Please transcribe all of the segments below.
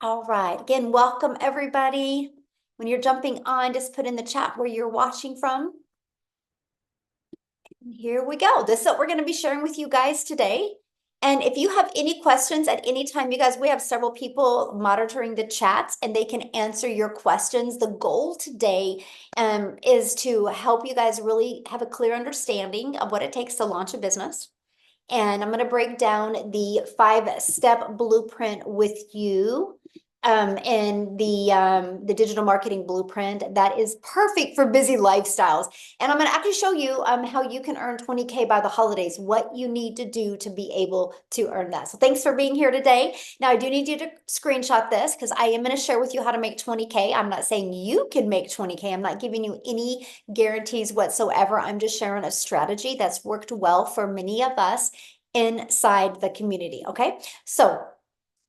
All right. Again, welcome everybody. When you're jumping on, just put in the chat where you're watching from. And here we go. This is what we're going to be sharing with you guys today. And if you have any questions at any time, you guys, we have several people monitoring the chats and they can answer your questions. The goal today is to help you guys really have a clear understanding of what it takes to launch a business. And I'm going to break down the 5-step blueprint with you and the digital marketing blueprint that is perfect for busy lifestyles. And I'm going to actually show you how you can earn 20K by the holidays, what you need to do to be able to earn that. So thanks for being here today. Now I do need you to screenshot this because I am going to share with you how to make 20K. I'm not saying you can make 20K. I'm not giving you any guarantees whatsoever. I'm just sharing a strategy that's worked well for many of us inside the community. Okay, so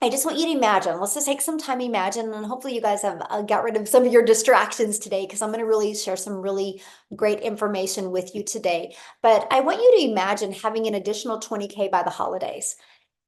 I just want you to imagine. Let's just take some time, imagine, and hopefully you guys have got rid of some of your distractions today because I'm going to really share some really great information with you today. But I want you to imagine having an additional 20K by the holidays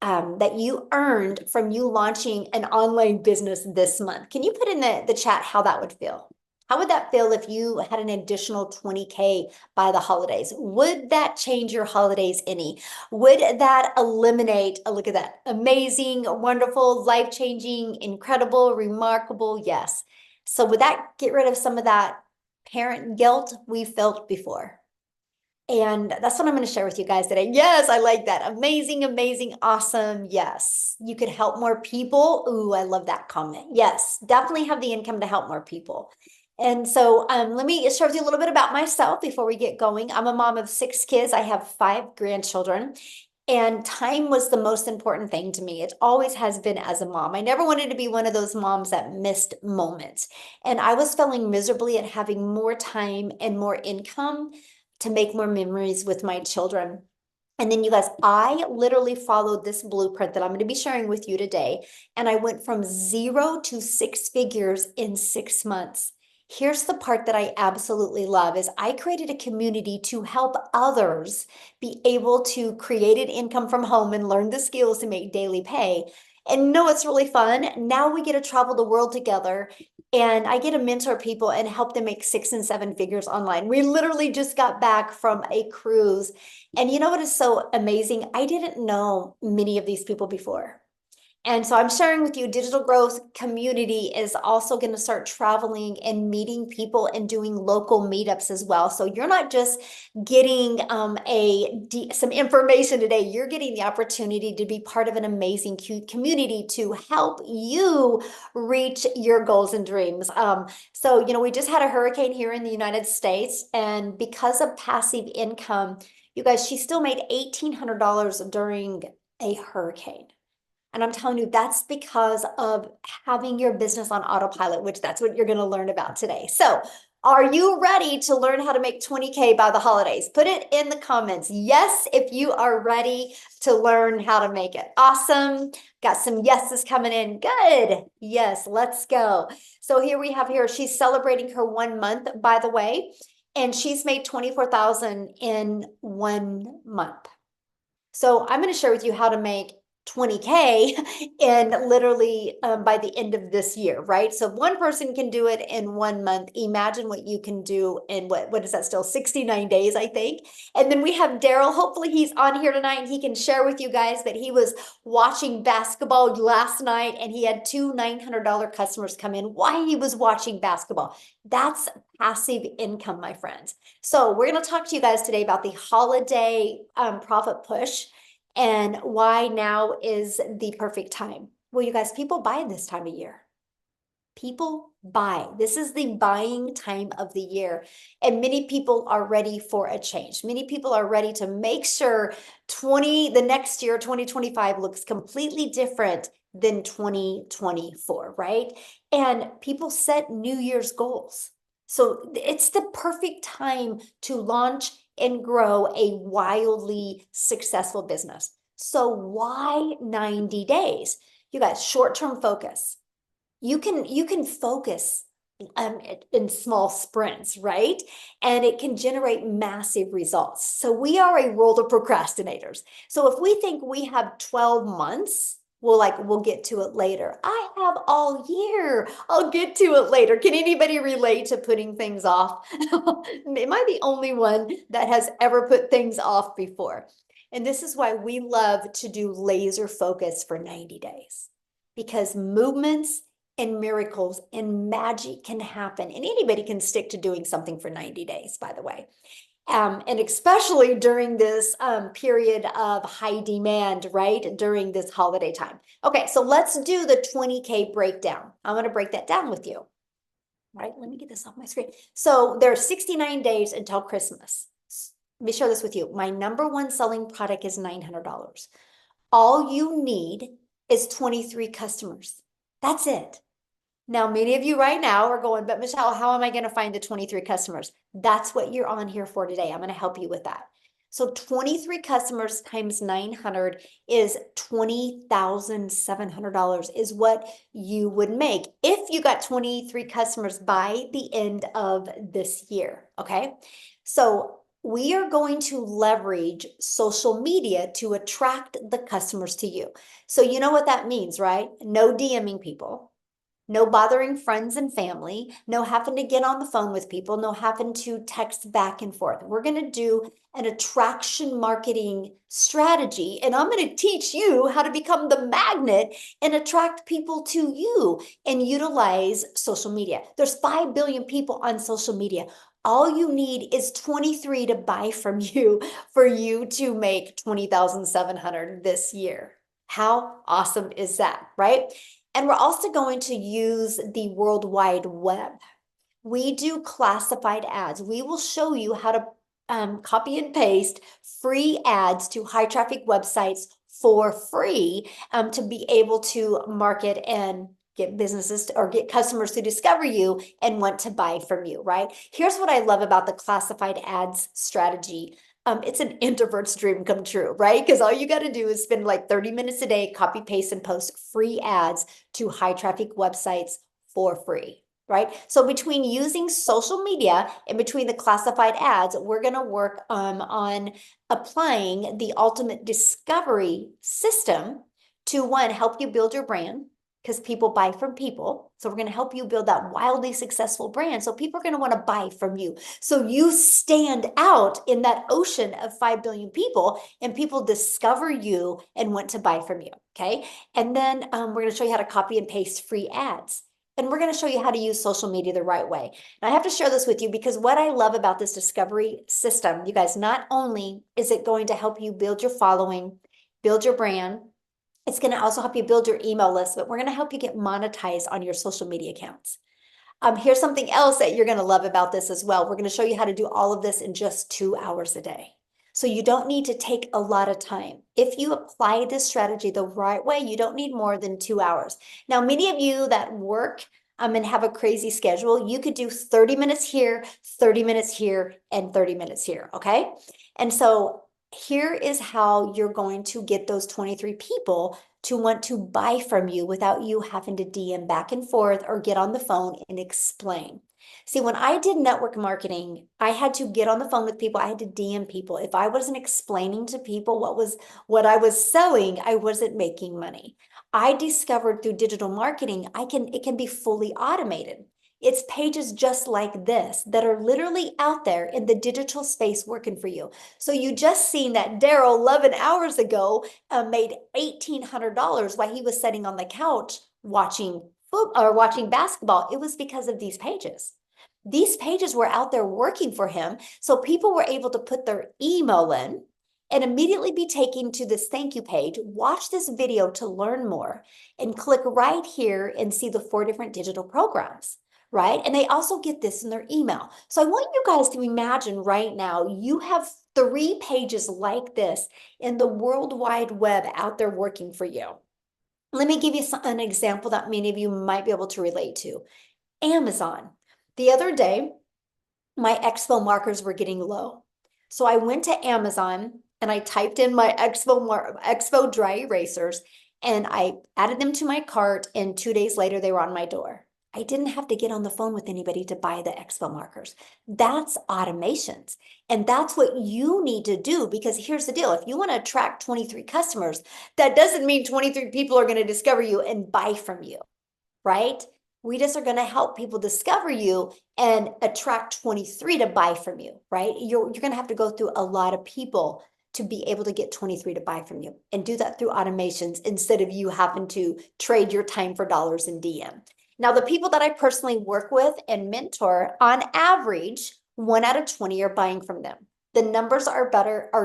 that you earned from you launching an online business this month. Can you put in the chat how that would feel? How would that feel if you had an additional 20K by the holidays? Would that change your holidays any? Would that eliminate, look at that, amazing, wonderful, life-changing, incredible, remarkable? Yes. So would that get rid of some of that parent guilt we felt before? And that's what I'm going to share with you guys today. Yes, I like that. Amazing, amazing, awesome. Yes, you could help more people. Ooh, I love that comment. Yes, definitely have the income to help more people. And so let me share with you a little bit about myself before we get going. I'm a mom of 6 kids. I have 5 grandchildren. And time was the most important thing to me. It always has been as a mom. I never wanted to be one of those moms that missed moments. And I was failing miserably at having more time and more income to make more memories with my children. And then you guys, I literally followed this blueprint that I'm going to be sharing with you today. And I went from 0 to 6 figures in 6 months. Here's the part that I absolutely love is I created a community to help others be able to create an income from home and learn the skills to make daily pay. And no, it's really fun. Now we get to travel the world together and I get to mentor people and help them make 6 and 7 figures online. We literally just got back from a cruise. And you know what is so amazing? I didn't know many of these people before. And so I'm sharing with you, Digital Growth Community is also going to start traveling and meeting people and doing local meetups as well. So you're not just getting some information today, you're getting the opportunity to be part of an amazing community to help you reach your goals and dreams. So, you know, we just had a hurricane here in the United States, and because of passive income, you guys, she still made $1,800 during a hurricane. And I'm telling you, that's because of having your business on autopilot, which that's what you're going to learn about today. So are you ready to learn how to make 20K by the holidays? Put it in the comments. Yes, if you are ready to learn how to make it. Awesome. Got some yeses coming in. Good. Yes, let's go. So here we have here, she's celebrating her 1 month, by the way, and she's made 24,000 in 1 month. So I'm going to share with you how to make 20K in literally by the end of this year, right? So if one person can do it in 1 month, imagine what you can do in what is that still 69 days, I think. And then we have Daryl. Hopefully he's on here tonight and he can share with you guys that he was watching basketball last night and he had 2 $900 customers come in while he was watching basketball. That's passive income, my friends. So we're going to talk to you guys today about the holiday profit push and why now is the perfect time. Well, you guys, people buy this time of year. People buy. This is the buying time of the year. And many people are ready for a change. Many people are ready to make sure the next year, 2025, looks completely different than 2024, right? And people set New Year's goals. So it's the perfect time to launch and grow a wildly successful business. So why 90 days? You guys, short-term focus. You can focus in small sprints, right? And it can generate massive results. So we are a world of procrastinators. So if we think we have 12 months, we'll get to it later. I have all year. I'll get to it later. Can anybody relate to putting things off? Am I the only one that has ever put things off before? And this is why we love to do laser focus for 90 days, because movements and miracles and magic can happen. And anybody can stick to doing something for 90 days, by the way. And especially during this period of high demand, right? During this holiday time. Okay, so let's do the 20K breakdown. I'm going to break that down with you. All right, let me get this off my screen. So there are 69 days until Christmas. Let me share this with you. My number one selling product is $900. All you need is 23 customers. That's it. Now, many of you right now are going, but Michelle, how am I going to find the 23 customers? That's what you're on here for today. I'm going to help you with that. So 23 customers times 900 is $20,700 is what you would make if you got 23 customers by the end of this year. Okay. So we are going to leverage social media to attract the customers to you. So you know what that means, right? No DMing people. No bothering friends and family, no having to get on the phone with people, no having to text back and forth. We're going to do an attraction marketing strategy, and I'm going to teach you how to become the magnet and attract people to you and utilize social media. There's 5 billion people on social media. All you need is 23 to buy from you for you to make 20,700 this year. How awesome is that, right? And we're also going to use the World Wide Web. We do classified ads. We will show you how to copy and paste free ads to high traffic websites for free to be able to market and get businesses or get customers to discover you and want to buy from you, right? Here's what I love about the classified ads strategy. It's an introvert's dream come true, right? Because all you got to do is spend like 30 minutes a day, copy, paste, and post free ads to high traffic websites for free, right? So between using social media and between the classified ads, we're going to work on applying the ultimate discovery system to, one, help you build your brand, because people buy from people. So we're going to help you build that wildly successful brand. So people are going to want to buy from you. So you stand out in that ocean of 5 billion people, and people discover you and want to buy from you. Okay. And then we're going to show you how to copy and paste free ads. And we're going to show you how to use social media the right way. And I have to share this with you because what I love about this discovery system, you guys, not only is it going to help you build your following, build your brand, it's going to also help you build your email list, but we're going to help you get monetized on your social media accounts. Here's something else that you're going to love about this as well. We're going to show you how to do all of this in just 2 hours a day. So you don't need to take a lot of time. If you apply this strategy the right way, you don't need more than 2 hours. Now, many of you that work and have a crazy schedule, you could do 30 minutes here, 30 minutes here, and 30 minutes here, okay? And so here is how you're going to get those 23 people to want to buy from you without you having to DM back and forth or get on the phone and explain. See, when I did network marketing, I had to get on the phone with people. I had to DM people. If I wasn't explaining to people what I was selling, I wasn't making money. I discovered through digital marketing, it can be fully automated. It's pages just like this that are literally out there in the digital space working for you. So you just seen that Daryl 11 hours ago made $1,800 while he was sitting on the couch watching basketball. It was because of these pages. These pages were out there working for him. So people were able to put their email in and immediately be taken to this thank you page, watch this video to learn more, and click right here and see the 4 different digital programs. Right? And they also get this in their email. So I want you guys to imagine right now, you have 3 pages like this in the World Wide Web out there working for you. Let me give you an example that many of you might be able to relate to. Amazon. The other day, my Expo markers were getting low. So I went to Amazon and I typed in my Expo dry erasers and I added them to my cart, and 2 days later, they were on my door. I didn't have to get on the phone with anybody to buy the expo markers. That's automations. And that's what you need to do, because here's the deal. If you want to attract 23 customers, that doesn't mean 23 people are going to discover you and buy from you, right? We just are going to help people discover you and attract 23 to buy from you, right? You're going to have to go through a lot of people to be able to get 23 to buy from you, and do that through automations instead of you having to trade your time for dollars in DM. Now, the people that I personally work with and mentor, on average, 1 out of 20 are buying from them. The numbers are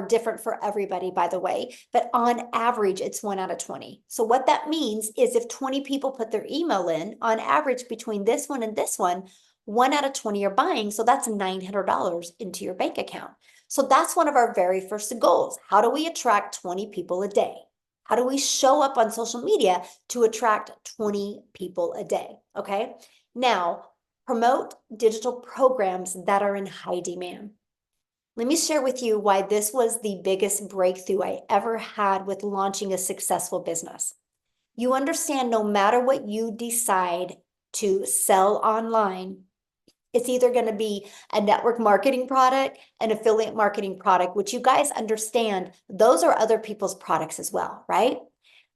different for everybody, by the way, but on average, it's 1 out of 20. So what that means is if 20 people put their email in, on average, between this one and this one, 1 out of 20 are buying. So that's $900 into your bank account. So that's one of our very first goals. How do we attract 20 people a day? How do we show up on social media to attract 20 people a day? Okay. Now, promote digital programs that are in high demand. Let me share with you why this was the biggest breakthrough I ever had with launching a successful business. You understand, no matter what you decide to sell online, it's either going to be a network marketing product, an affiliate marketing product, which you guys understand, those are other people's products as well, right?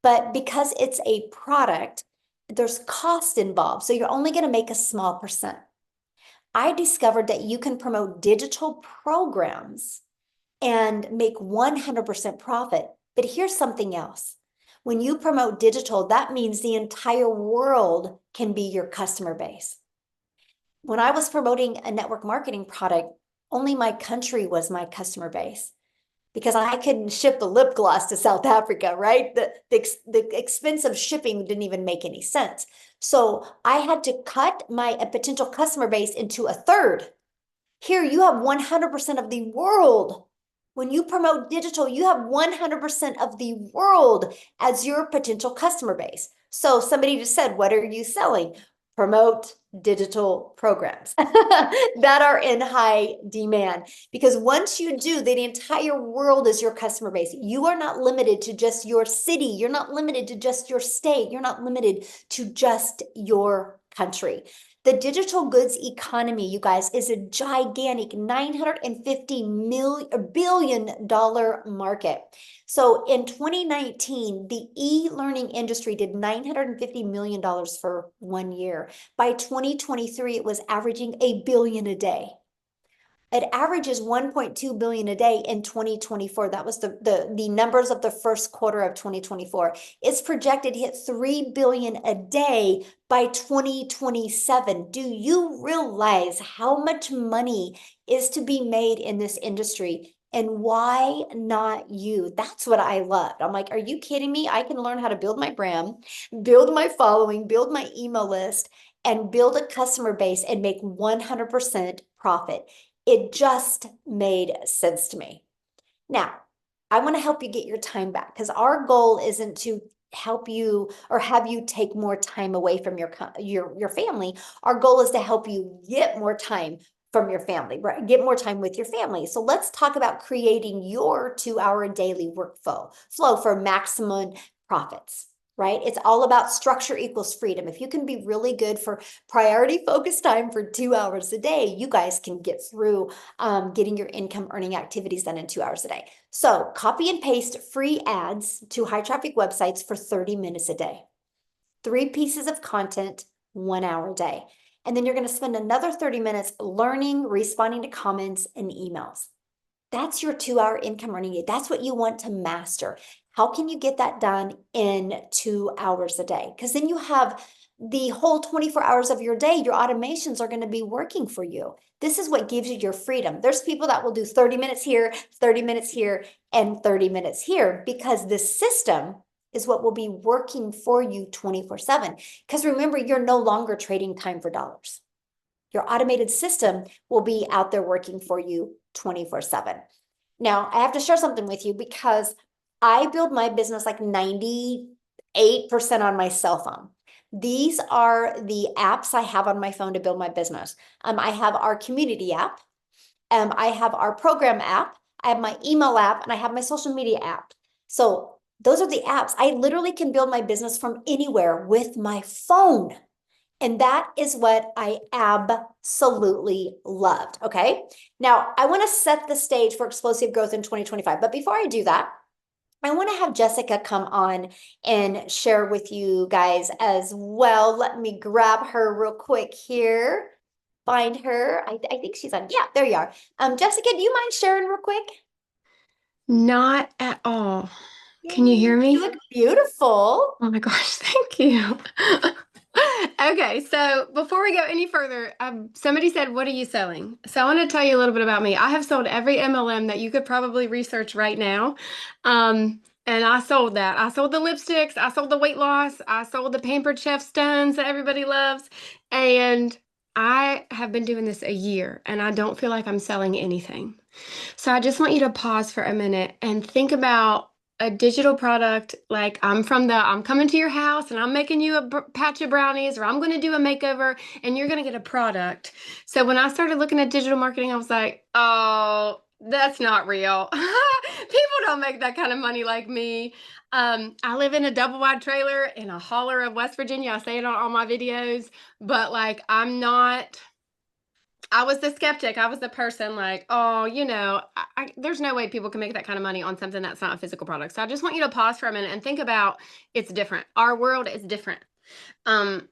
But because it's a product, there's cost involved. So you're only going to make a small percent. I discovered that you can promote digital programs and make 100% profit. But here's something else. When you promote digital, that means the entire world can be your customer base. When I was promoting a network marketing product, only my country was my customer base, because I couldn't ship a lip gloss to South Africa, right? The expense of shipping didn't even make any sense. So I had to cut my potential customer base into a third. Here you have 100% of the world. When you promote digital, you have 100% of the world as your potential customer base. So somebody just said, what are you selling? Promote digital programs that are in high demand. Because once you do, the entire world is your customer base. You are not limited to just your city. You're not limited to just your state. You're not limited to just your country. The digital goods economy, you guys, is a gigantic $950 billion market. So in 2019, the e-learning industry did $950 million for 1 year. By 2023, it was averaging $1 billion a day. It averages 1.2 billion a day in 2024. That was the numbers of the first quarter of 2024. It's projected to hit 3 billion a day by 2027. Do you realize how much money is to be made in this industry? And why not you? That's what I loved. I'm like, are you kidding me? I can learn how to build my brand, build my following, build my email list, and build a customer base and make 100% profit. It just made sense to me. Now, I want to help you get your time back, because our goal isn't to help you or have you take more time away from your family. Our goal is to help you get more time from your family, right? Get more time with your family. So let's talk about creating your 2-hour daily workflow for maximum profits. Right? It's all about structure equals freedom. If you can be really good for priority focused time for 2 hours a day, you guys can get through getting your income earning activities done in 2 hours a day. So copy and paste free ads to high traffic websites for 30 minutes a day. 3 pieces of content, 1 hour a day. And then you're going to spend another 30 minutes learning, responding to comments and emails. That's your 2-hour income earning day. That's what you want to master. How can you get that done in 2 hours a day? Because then you have the whole 24 hours of your day, your automations are going to be working for you. This is what gives you your freedom. There's people that will do 30 minutes here, 30 minutes here, and 30 minutes here, because this system is what will be working for you 24/7. Because remember, you're no longer trading time for dollars. Your automated system will be out there working for you 24/7. Now, I have to share something with you, because I build my business like 98% on my cell phone. These are the apps I have on my phone to build my business. I have our community app. I have our program app. I have my email app, and I have my social media app. So those are the apps. I literally can build my business from anywhere with my phone. And that is what I absolutely loved. Okay. Now I want to set the stage for explosive growth in 2025. But before I do that, I want to have Jessica come on and share with you guys as well. Let me grab her real quick here. Find her. I think she's on. Yeah, there you are. Jessica, do you mind sharing real quick? Not at all. Can you hear Yay. You me? look beautiful. Oh my gosh, thank you. Okay, so before we go any further, somebody said, "What are you selling?" So I want to tell you a little bit about me. I have sold every MLM that you could probably research right now. And I sold that. I sold the lipsticks, I sold the weight loss, I sold the Pampered Chef stones that everybody loves. And I have been doing this a year and I don't feel like I'm selling anything. So I just want you to pause for a minute and think about a digital product. Like I'm coming to your house and I'm making you a patch of brownies, or I'm going to do a makeover and you're going to get a product. So when I started looking at digital marketing, I was like, oh, that's not real. People don't make that kind of money like me. I live in a double wide trailer in a holler of West Virginia. I say it on all my videos, but like I'm not. I was the skeptic. I was the person like, oh, there's no way people can make that kind of money on something that's not a physical product. So I just want you to pause for a minute and think about it's different. Our world is different. Um,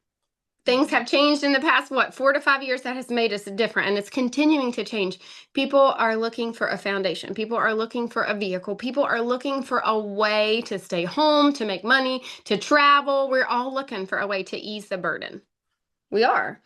Things have changed in the past, 4 to 5 years, that has made us different, and it's continuing to change. People are looking for a foundation. People are looking for a vehicle. People are looking for a way to stay home, to make money, to travel. We're all looking for a way to ease the burden. We are.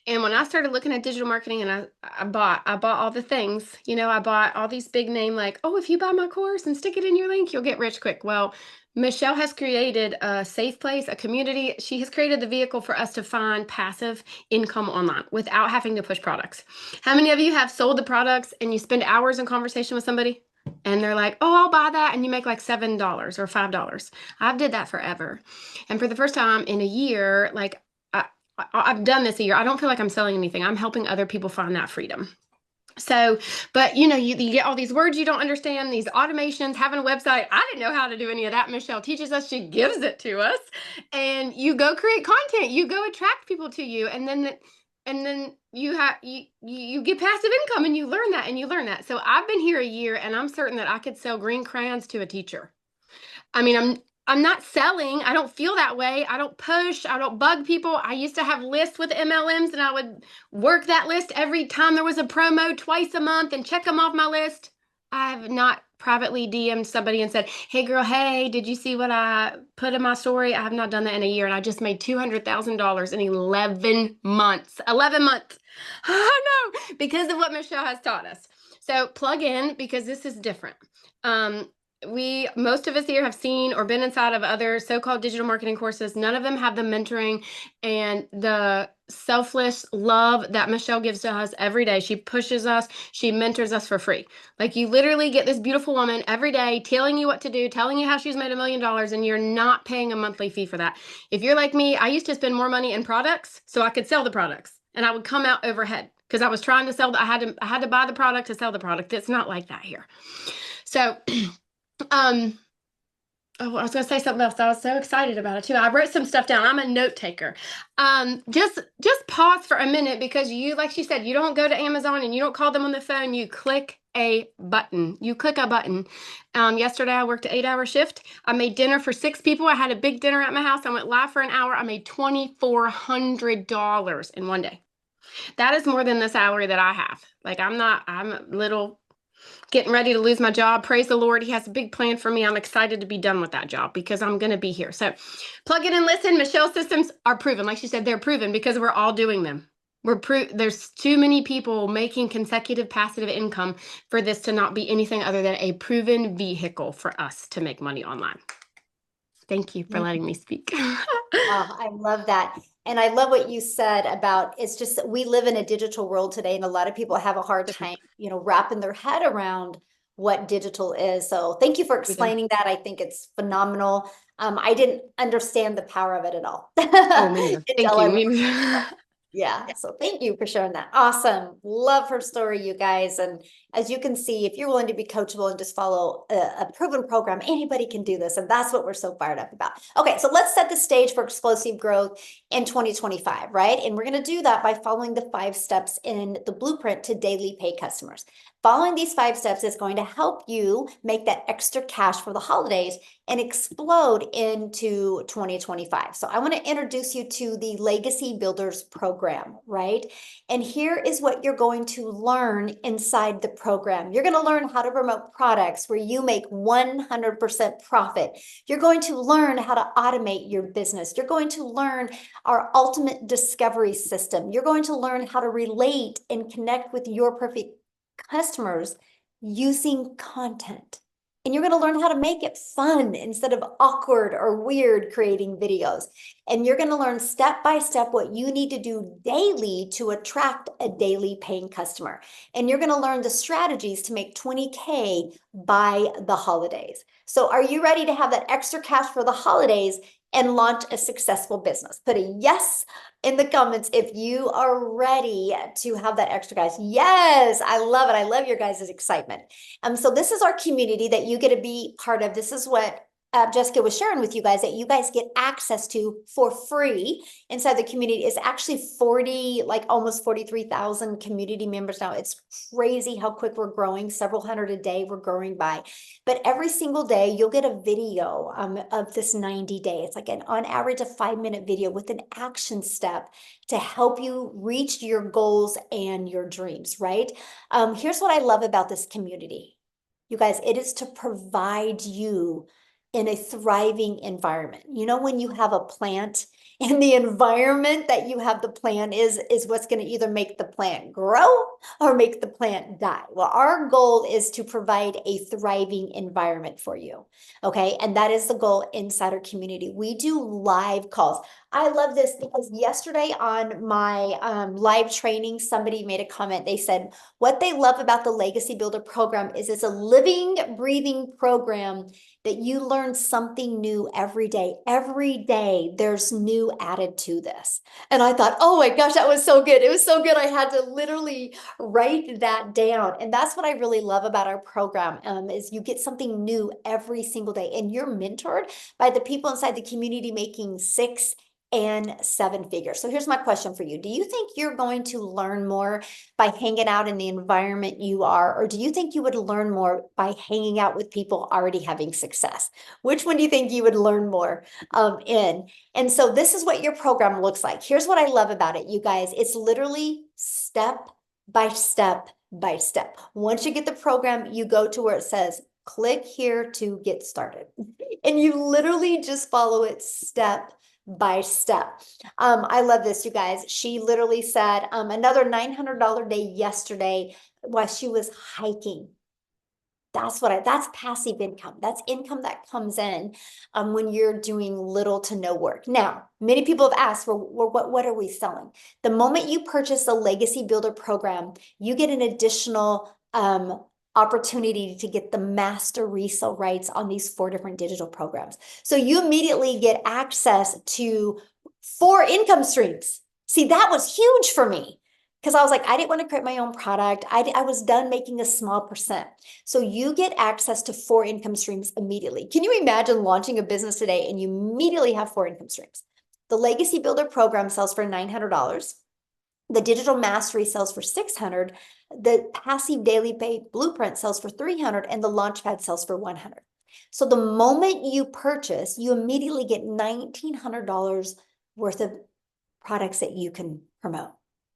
And when I started looking at digital marketing and I bought all the things, I bought all these big name like, oh, if you buy my course and stick it in your link, you'll get rich quick. Well, Michelle has created a safe place, a community. She has created the vehicle for us to find passive income online without having to push products. How many of you have sold the products and you spend hours in conversation with somebody and they're like, oh, I'll buy that, and you make like $7 or $5? I've did that forever. And for the first time in a year, like I've done this a year. I don't feel like I'm selling anything. I'm helping other people find that freedom. So, but you get all these words you don't understand, these automations, having a website. I didn't know how to do any of that. Michelle teaches us, she gives it to us. And you go create content, you go attract people to you, and then you get passive income and you learn that and you learn that. So I've been here a year and I'm certain that I could sell green crayons to a teacher. I mean, I'm not selling. I don't feel that way. I don't push. I don't bug people. I used to have lists with MLMs and I would work that list every time there was a promo twice a month and check them off my list. I have not privately DM'd somebody and said, hey girl, hey, did you see what I put in my story? I have not done that in a year and I just made $200,000 in 11 months. 11 months. I know, because of what Michelle has taught us. So plug in because this is different. Most of us here have seen or been inside of other so-called digital marketing courses. None of them have the mentoring and the selfless love that Michelle gives to us every day. She pushes us, she mentors us for free. Like you literally get this beautiful woman every day telling you what to do, telling you how she's made $1 million, and you're not paying a monthly fee for that. If you're like me, I used to spend more money in products so I could sell the products and I would come out overhead because I was trying to sell. I had to buy the product to sell the product. It's not like that here. So oh, I was going to say something else. I was so excited about it too. I wrote some stuff down. I'm a note taker. Just pause for a minute because like she said, you don't go to Amazon and you don't call them on the phone. You click a button. You click a button. Yesterday I worked an 8-hour shift. I made dinner for 6 people. I had a big dinner at my house. I went live for an hour. I made $2,400 in one day. That is more than the salary that I have. Like I'm a little getting ready to lose my job. Praise the Lord. He has a big plan for me. I'm excited to be done with that job because I'm going to be here. So plug in and listen. Michelle's systems are proven. Like she said, they're proven because we're all doing them. There's too many people making consecutive passive income for this to not be anything other than a proven vehicle for us to make money online. Thank you for letting me speak. Oh, I love that. And I love what you said about it's just that we live in a digital world today, and a lot of people have a hard time, wrapping their head around what digital is. So thank you for explaining that. I think it's phenomenal. I didn't understand the power of it at all Oh, me neither. Thank until I you. learned. Me neither. Yeah, so thank you for sharing that. Awesome. Love her story, you guys. And as you can see, if you're willing to be coachable and just follow a proven program, anybody can do this. And that's what we're so fired up about. Okay, so let's set the stage for explosive growth in 2025, right? And we're going to do that by following the 5 steps in the blueprint to daily pay customers. Following these 5 steps is going to help you make that extra cash for the holidays and explode into 2025. So I want to introduce you to the Legacy Builders program, right? And here is what you're going to learn inside the program. You're going to learn how to promote products where you make 100% profit. You're going to learn how to automate your business. You're going to learn our ultimate discovery system. You're going to learn how to relate and connect with your perfect customers using content. And you're going to learn how to make it fun instead of awkward or weird creating videos. And you're going to learn step by step what you need to do daily to attract a daily paying customer. And you're going to learn the strategies to make 20K by the holidays. So are you ready to have that extra cash for the holidays and launch a successful business? Put a yes in the comments if you are ready to have that extra cash. Yes, I love it. I love your guys' excitement. So this is our community that you get to be part of. This is what Jessica was sharing with you guys, that you guys get access to for free inside the community. Is actually 40, like almost 43,000 community members now. It's crazy how quick we're growing, several hundred a day we're growing by. But every single day you'll get a video of this 90 day. It's like on average a 5-minute video with an action step to help you reach your goals and your dreams, right? Here's what I love about this community. You guys, it is to provide you in a thriving environment. You know, when you have a plant and the environment that you have the plant is what's going to either make the plant grow or make the plant die. Well, our goal is to provide a thriving environment for you. Okay. And that is the goal inside our community. We do live calls. I love this because yesterday on my live training, somebody made a comment. They said what they love about the Legacy Builder program is it's a living, breathing program that you learn something new every day. Every day there's new added to this. And I thought, oh my gosh, that was so good. It was so good. I had to literally write that down. And that's what I really love about our program is you get something new every single day. And you're mentored by the people inside the community making 6 and 7 figures. So here's my question for you. Do you think you're going to learn more by hanging out in the environment you are, or do you think you would learn more by hanging out with people already having success? Which one do you think you would learn more in? And so this is what your program looks like. Here's what I love about it, you guys. It's literally step by step by step. Once you get the program, you go to where it says, click here to get started. And you literally just follow it step by step. I love this, you guys. She literally said another $900 day yesterday while she was hiking. That's passive income. That's income that comes in when you're doing little to no work. Now, many people have asked, well, what are we selling? The moment you purchase the Legacy Builder program, you get an additional opportunity to get the master resale rights on these 4 different digital programs. So you immediately get access to 4 income streams. See, that was huge for me because I was like, I didn't want to create my own product. I was done making a small percent. So you get access to 4 income streams immediately. Can you imagine launching a business today and you immediately have 4 income streams? The Legacy Builder program sells for $900. The Digital Mastery sells for $600. The Passive Daily Pay Blueprint sells for $300, and the Launchpad sells for $100. So the moment you purchase, you immediately get $1,900 worth of products that you can promote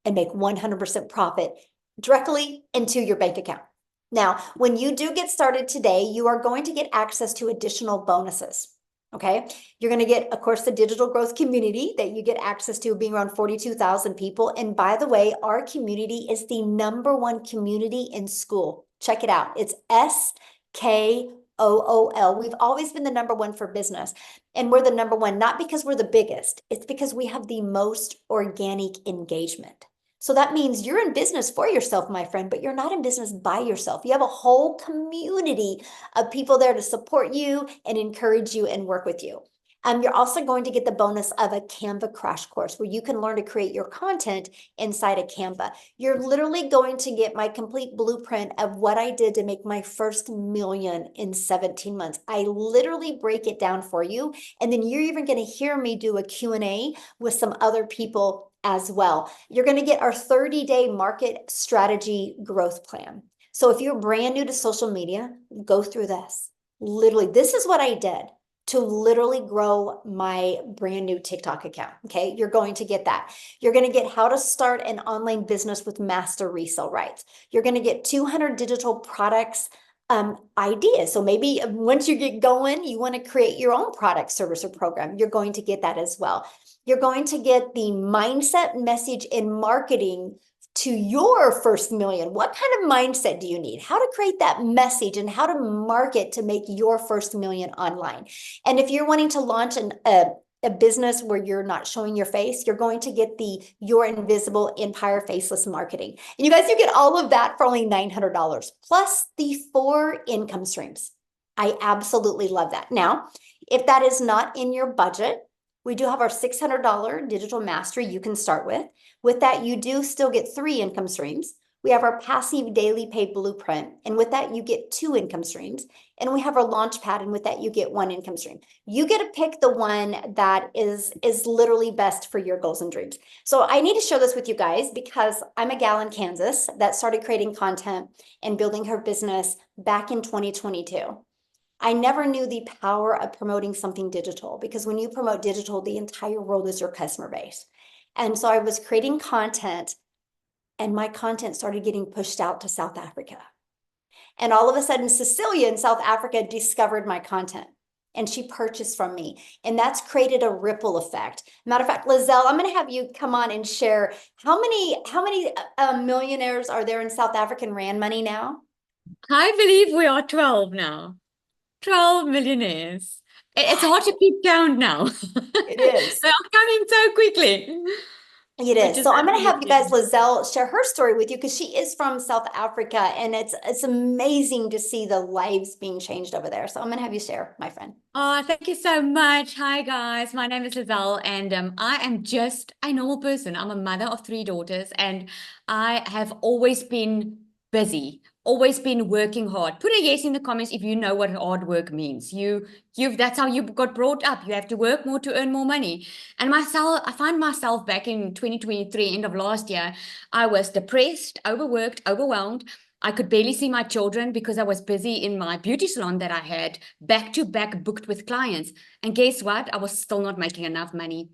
and make 100% profit directly into your bank account. Now, when you do get started today, you are going to get access to additional bonuses. Okay, you're going to get, of course, the digital growth community that you get access to, being around 42,000 people. And by the way, our community is the #1 community in school. Check it out. It's SKOOL. We've always been the #1 for business. And we're the #1, not because we're the biggest. It's because we have the most organic engagement. So that means you're in business for yourself, my friend, but you're not in business by yourself. You have a whole community of people there to support you and encourage you and work with you. You're also going to get the bonus of a Canva crash course where you can learn to create your content inside of Canva. You're literally going to get my complete blueprint of what I did to make my first million in 17 months. I literally break it down for you. And then you're even going to hear me do a Q&A with some other people as well. You're going to get our 30-day market strategy growth plan. So if you're brand new to social media, go through this. Literally, this is what I did to literally grow my brand new TikTok account. Okay, you're going to get that. You're going to get how to start an online business with master resale rights. You're going to get 200 digital products ideas. So maybe once you get going, you want to create your own product, service, or program. You're going to get that as well. You're going to get the mindset, message, and marketing to your first million. What kind of mindset do you need? How to create that message and how to market to make your first million online. And if you're wanting to launch a business where you're not showing your face, you're going to get the Your Invisible Empire Faceless Marketing. And you guys, you get all of that for only $900 plus the 4 income streams. I absolutely love that. Now, if that is not in your budget, we do have our $600 digital mastery you can start with. With that, you do still get 3 income streams. We have our passive daily pay blueprint. And with that, you get 2 income streams. And we have our launch pad. And with that, you get 1 income stream. You get to pick the one that is literally best for your goals and dreams. So I need to share this with you guys because I'm a gal in Kansas that started creating content and building her business back in 2022. I never knew the power of promoting something digital because when you promote digital, the entire world is your customer base. And so I was creating content and my content started getting pushed out to South Africa. And all of a sudden, Cecilia in South Africa discovered my content and she purchased from me. And that's created a ripple effect. Matter of fact, Lizelle, I'm going to have you come on and share how many millionaires are there in South African Rand money now? I believe we are 12 now. 12 millionaires. It's hard to keep count now. It is. They are coming so quickly. It is. So I'm going to have you guys, amazing. Lizelle, share her story with you because she is from South Africa and it's amazing to see the lives being changed over there. So I'm going to have you share, my friend. Oh, thank you so much. Hi, guys. My name is Lizelle, and I am just a normal person. I'm a mother of 3 daughters, and I have always been busy, always been working hard. Put a yes in the comments if you know what hard work means. That's how you got brought up. You have to work more to earn more money. And I find myself back in 2023, end of last year, I was depressed, overworked, overwhelmed. I could barely see my children because I was busy in my beauty salon that I had back to back booked with clients. And guess what? I was still not making enough money.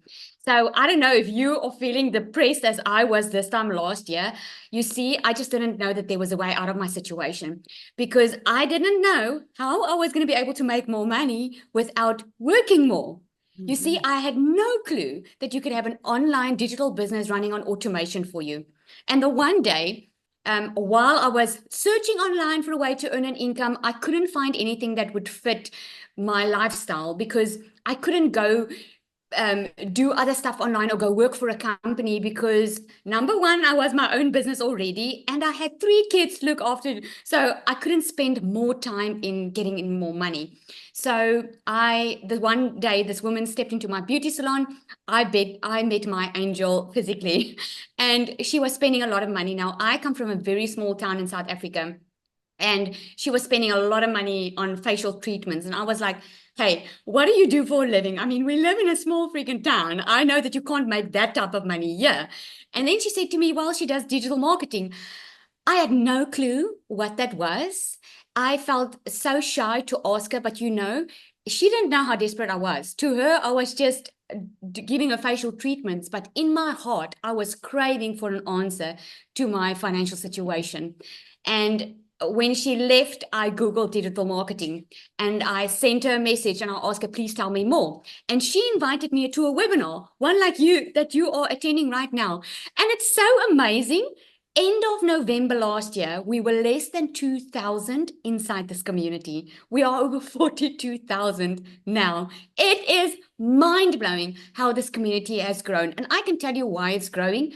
So I don't know if you are feeling depressed as I was this time last year. You see, I just didn't know that there was a way out of my situation because I didn't know how I was going to be able to make more money without working more. You see, I had no clue that you could have an online digital business running on automation for you. And the one day, while I was searching online for a way to earn an income, I couldn't find anything that would fit my lifestyle because I couldn't go do other stuff online or go work for a company because number one, I was my own business already and I had 3 kids to look after. So I couldn't spend more time in getting in more money. So the one day this woman stepped into my beauty salon, I met my angel physically and she was spending a lot of money. Now I come from a very small town in South Africa and she was spending a lot of money on facial treatments. And I was like, hey, what do you do for a living? I mean, we live in a small freaking town. I know that you can't make that type of money here. And then she said to me, well, she does digital marketing. I had no clue what that was. I felt so shy to ask her, but she didn't know how desperate I was. To her, I was just giving her facial treatments, but in my heart, I was craving for an answer to my financial situation. And when she left, I Googled digital marketing and I sent her a message and I asked her, please tell me more. And she invited me to a webinar, one like you, that you are attending right now. And it's so amazing. End of November last year, we were less than 2,000 inside this community. We are over 42,000 now. It is mind-blowing how this community has grown. And I can tell you why it's growing.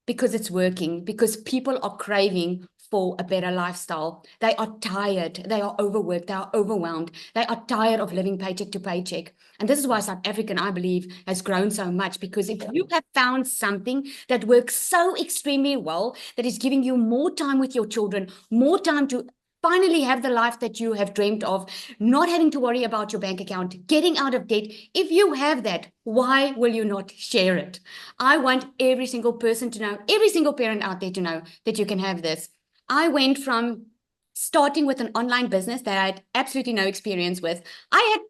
Because it's working, because people are craving for a better lifestyle. They are tired. They are overworked. They are overwhelmed. They are tired of living paycheck to paycheck. And this is why South African, I believe, has grown so much, because if you have found something that works so extremely well, that is giving you more time with your children, more time to finally have the life that you have dreamed of, not having to worry about your bank account, getting out of debt. If you have that, why will you not share it? I want every single person to know, every single parent out there to know that you can have this. I went from starting with an online business that I had absolutely no experience with.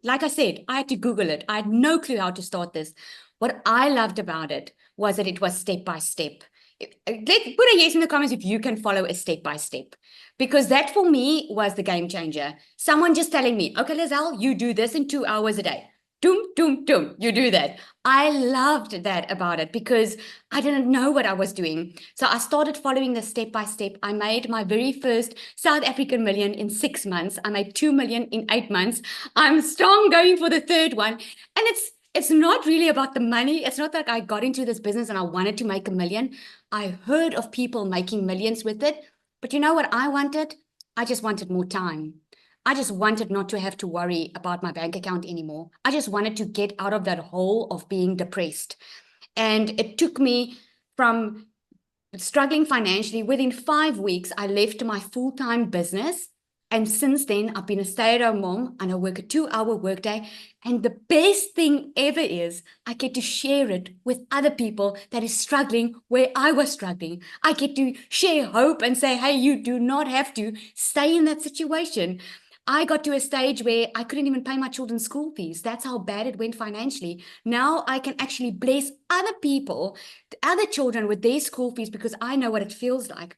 Like I said, I had to Google it. I had no clue how to start this. What I loved about it was that it was step by step. Put a yes in the comments if you can follow a step by step, because that for me was the game changer. Someone just telling me, okay, Lizelle, you do this in 2 hours a day. Doom, doom, doom, you do that. I loved that about it because I didn't know what I was doing. So I started following the step by step. I made my very first South African million in 6 months. I made 2 million in 8 months. I'm strong going for the third one. And it's not really about the money. It's not like I got into this business and I wanted to make a million. I heard of people making millions with it. But you know what I wanted? I just wanted more time. I just wanted not to have to worry about my bank account anymore. I just wanted to get out of that hole of being depressed. And it took me from struggling financially. Within 5 weeks, I left my full-time business. And since then, I've been a stay-at-home mom and I work a 2-hour workday. And the best thing ever is I get to share it with other people that is struggling where I was struggling. I get to share hope and say, hey, you do not have to stay in that situation. I got to a stage where I couldn't even pay my children's school fees. That's how bad it went financially. Now I can actually bless other people, other children with their school fees because I know what it feels like.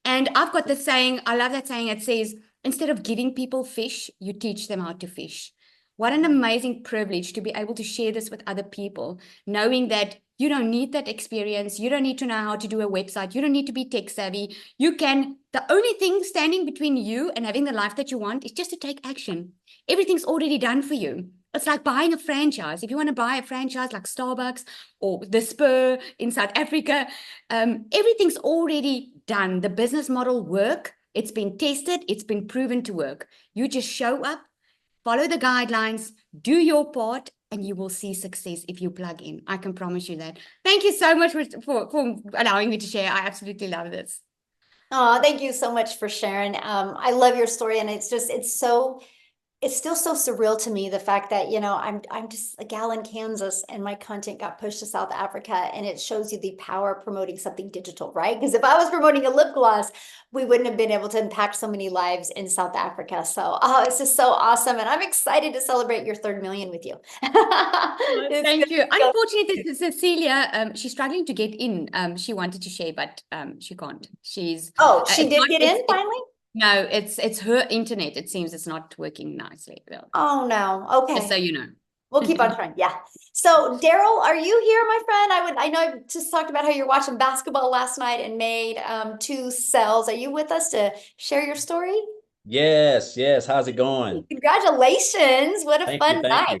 And I've got this saying, I love that saying. It says, instead of giving people fish, you teach them how to fish. What an amazing privilege to be able to share this with other people, knowing that you don't need that experience. You don't need to know how to do a website. You don't need to be tech savvy. The only thing standing between you and having the life that you want is just to take action. Everything's already done for you. It's like buying a franchise. If you want to buy a franchise like Starbucks or the Spur in South Africa, everything's already done. The business model works. It's been tested. It's been proven to work. You just show up, follow the guidelines, do your part, and you will see success if you plug in. I can promise you that. Thank you so much for allowing me to share. I absolutely love this. Oh, thank you so much for sharing. I love your story, and it's still so surreal to me, the fact that, I'm just a gal in Kansas and my content got pushed to South Africa, and it shows you the power of promoting something digital, right? Because if I was promoting a lip gloss, we wouldn't have been able to impact so many lives in South Africa. So, it's just so awesome. And I'm excited to celebrate your 3rd million with you. Thank you. Unfortunately, Cecilia, she's struggling to get in. She wanted to share, but she can't. She did get in finally? No, it's her internet. It seems it's not working nicely. Oh no. Okay. Just so you know. We'll keep on trying. Yeah. So Daryl, are you here, my friend? I know I just talked about how you're watching basketball last night and made 2 sales. Are you with us to share your story? Yes. How's it going? Congratulations. What a fun night.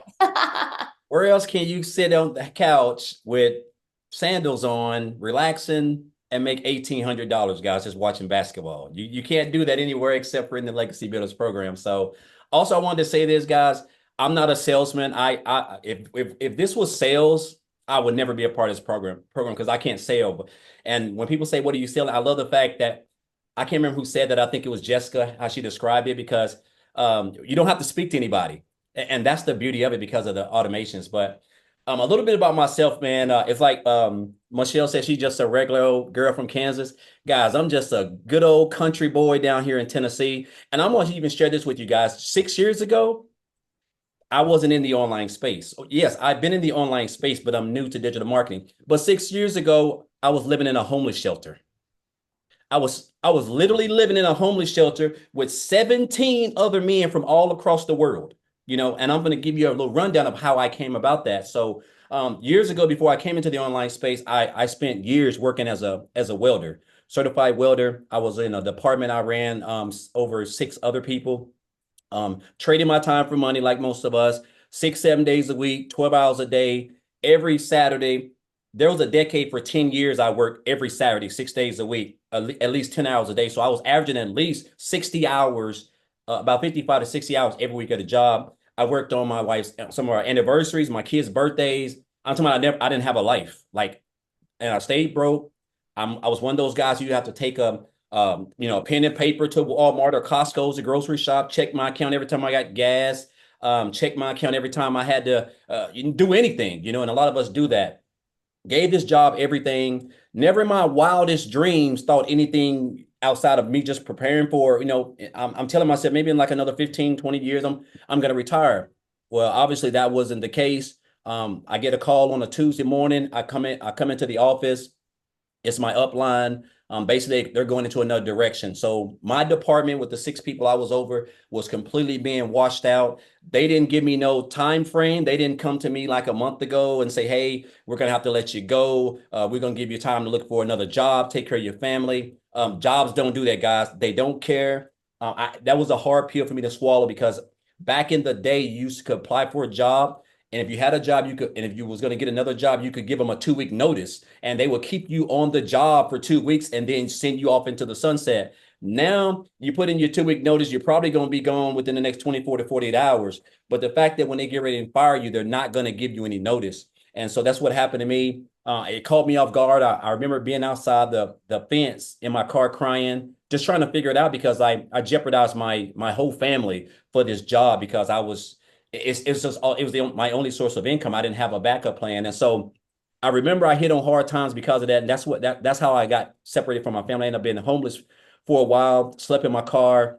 Where else can you sit on the couch with sandals on, relaxing, and make $1,800, guys, just watching basketball? You can't do that anywhere except for in the Legacy Builders program. So also I wanted to say this, guys, I'm not a salesman. If this was sales, I would never be a part of this program because I can't sell. And when people say, what are you selling? I love the fact that I can't remember who said that. I think it was Jessica, how she described it, because you don't have to speak to anybody. And that's the beauty of it because of the automations. But a little bit about myself, man. It's like Michelle said, she's just a regular old girl from Kansas. Guys, I'm just a good old country boy down here in Tennessee. And I'm going to even share this with you guys. 6 years ago, I wasn't in the online space. Yes, I've been in the online space, but I'm new to digital marketing. But 6 years ago, I was living in a homeless shelter. I was literally living in a homeless shelter with 17 other men from all across the world. And I'm going to give you a little rundown of how I came about that. So years ago, before I came into the online space, I spent years working as a welder, certified welder. I was in a department. I ran over 6 other people, trading my time for money like most of us, 6-7 days a week, 12 hours a day, every Saturday. there was a decade for 10 years I worked every Saturday, 6 days a week, at least 10 hours a day. So I was averaging at least 60 hours, about 55 to 60 hours every week at a job. I worked on my wife's, some of our anniversaries, my kids' birthdays. I'm talking about I didn't have a life. Like, and I stayed broke. I was one of those guys who you have to take a pen and paper to Walmart or Costco's, a grocery shop, check my account every time I got gas, check my account every time I had to do anything, and a lot of us do that. Gave this job everything. Never in my wildest dreams thought anything outside of me just preparing for, I'm telling myself maybe in like another 15, 20 years, I'm going to retire. Well, obviously that wasn't the case. I get a call on a Tuesday morning. I come into the office. It's my upline. Basically, they're going into another direction. So my department with the 6 people I was over was completely being washed out. They didn't give me no time frame. They didn't come to me like a month ago and say, hey, we're going to have to let you go. We're going to give you time to look for another job, take care of your family. Jobs don't do that, guys. They don't care. That was a hard pill for me to swallow, because back in the day, you used to apply for a job. And if you had a job, and if you was going to get another job, you could give them a 2-week notice, and they would keep you on the job for 2 weeks and then send you off into the sunset. Now you put in your 2-week notice, you're probably going to be gone within the next 24 to 48 hours. But the fact that when they get ready to fire you, they're not going to give you any notice. And so that's what happened to me. It caught me off guard. I remember being outside the fence in my car crying, just trying to figure it out, because I jeopardized my whole family for this job, because it was my only source of income. I didn't have a backup plan. And so I remember I hit on hard times because of that. And that's how I got separated from my family. I ended up being homeless for a while, slept in my car,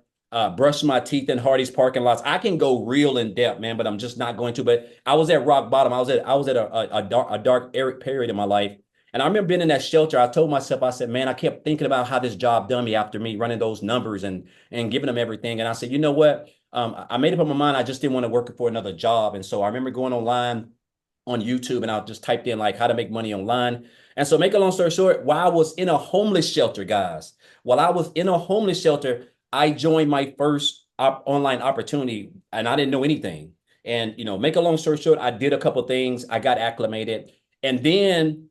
brushed my teeth in Hardee's parking lots. I can go real in depth, man, but I'm just not going to. But I was at rock bottom. I was at a dark period in my life. And I remember being in that shelter. I told myself, I said, man, I kept thinking about how this job done me after me running those numbers and giving them everything. And I said, you know what? I made up in my mind, I just didn't want to work for another job. And so I remember going online on YouTube, and I just typed in like how to make money online. And so, make a long story short, while I was in a homeless shelter, guys, I joined my first online opportunity, and I didn't know anything. And, make a long story short, I did a couple of things. I got acclimated. And then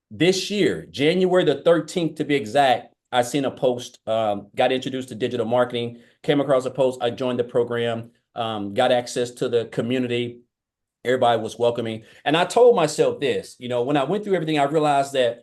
this year, January the 13th to be exact, I seen a post, got introduced to digital marketing, came across a post. I joined the program, got access to the community. Everybody was welcoming. And I told myself this, when I went through everything, I realized that,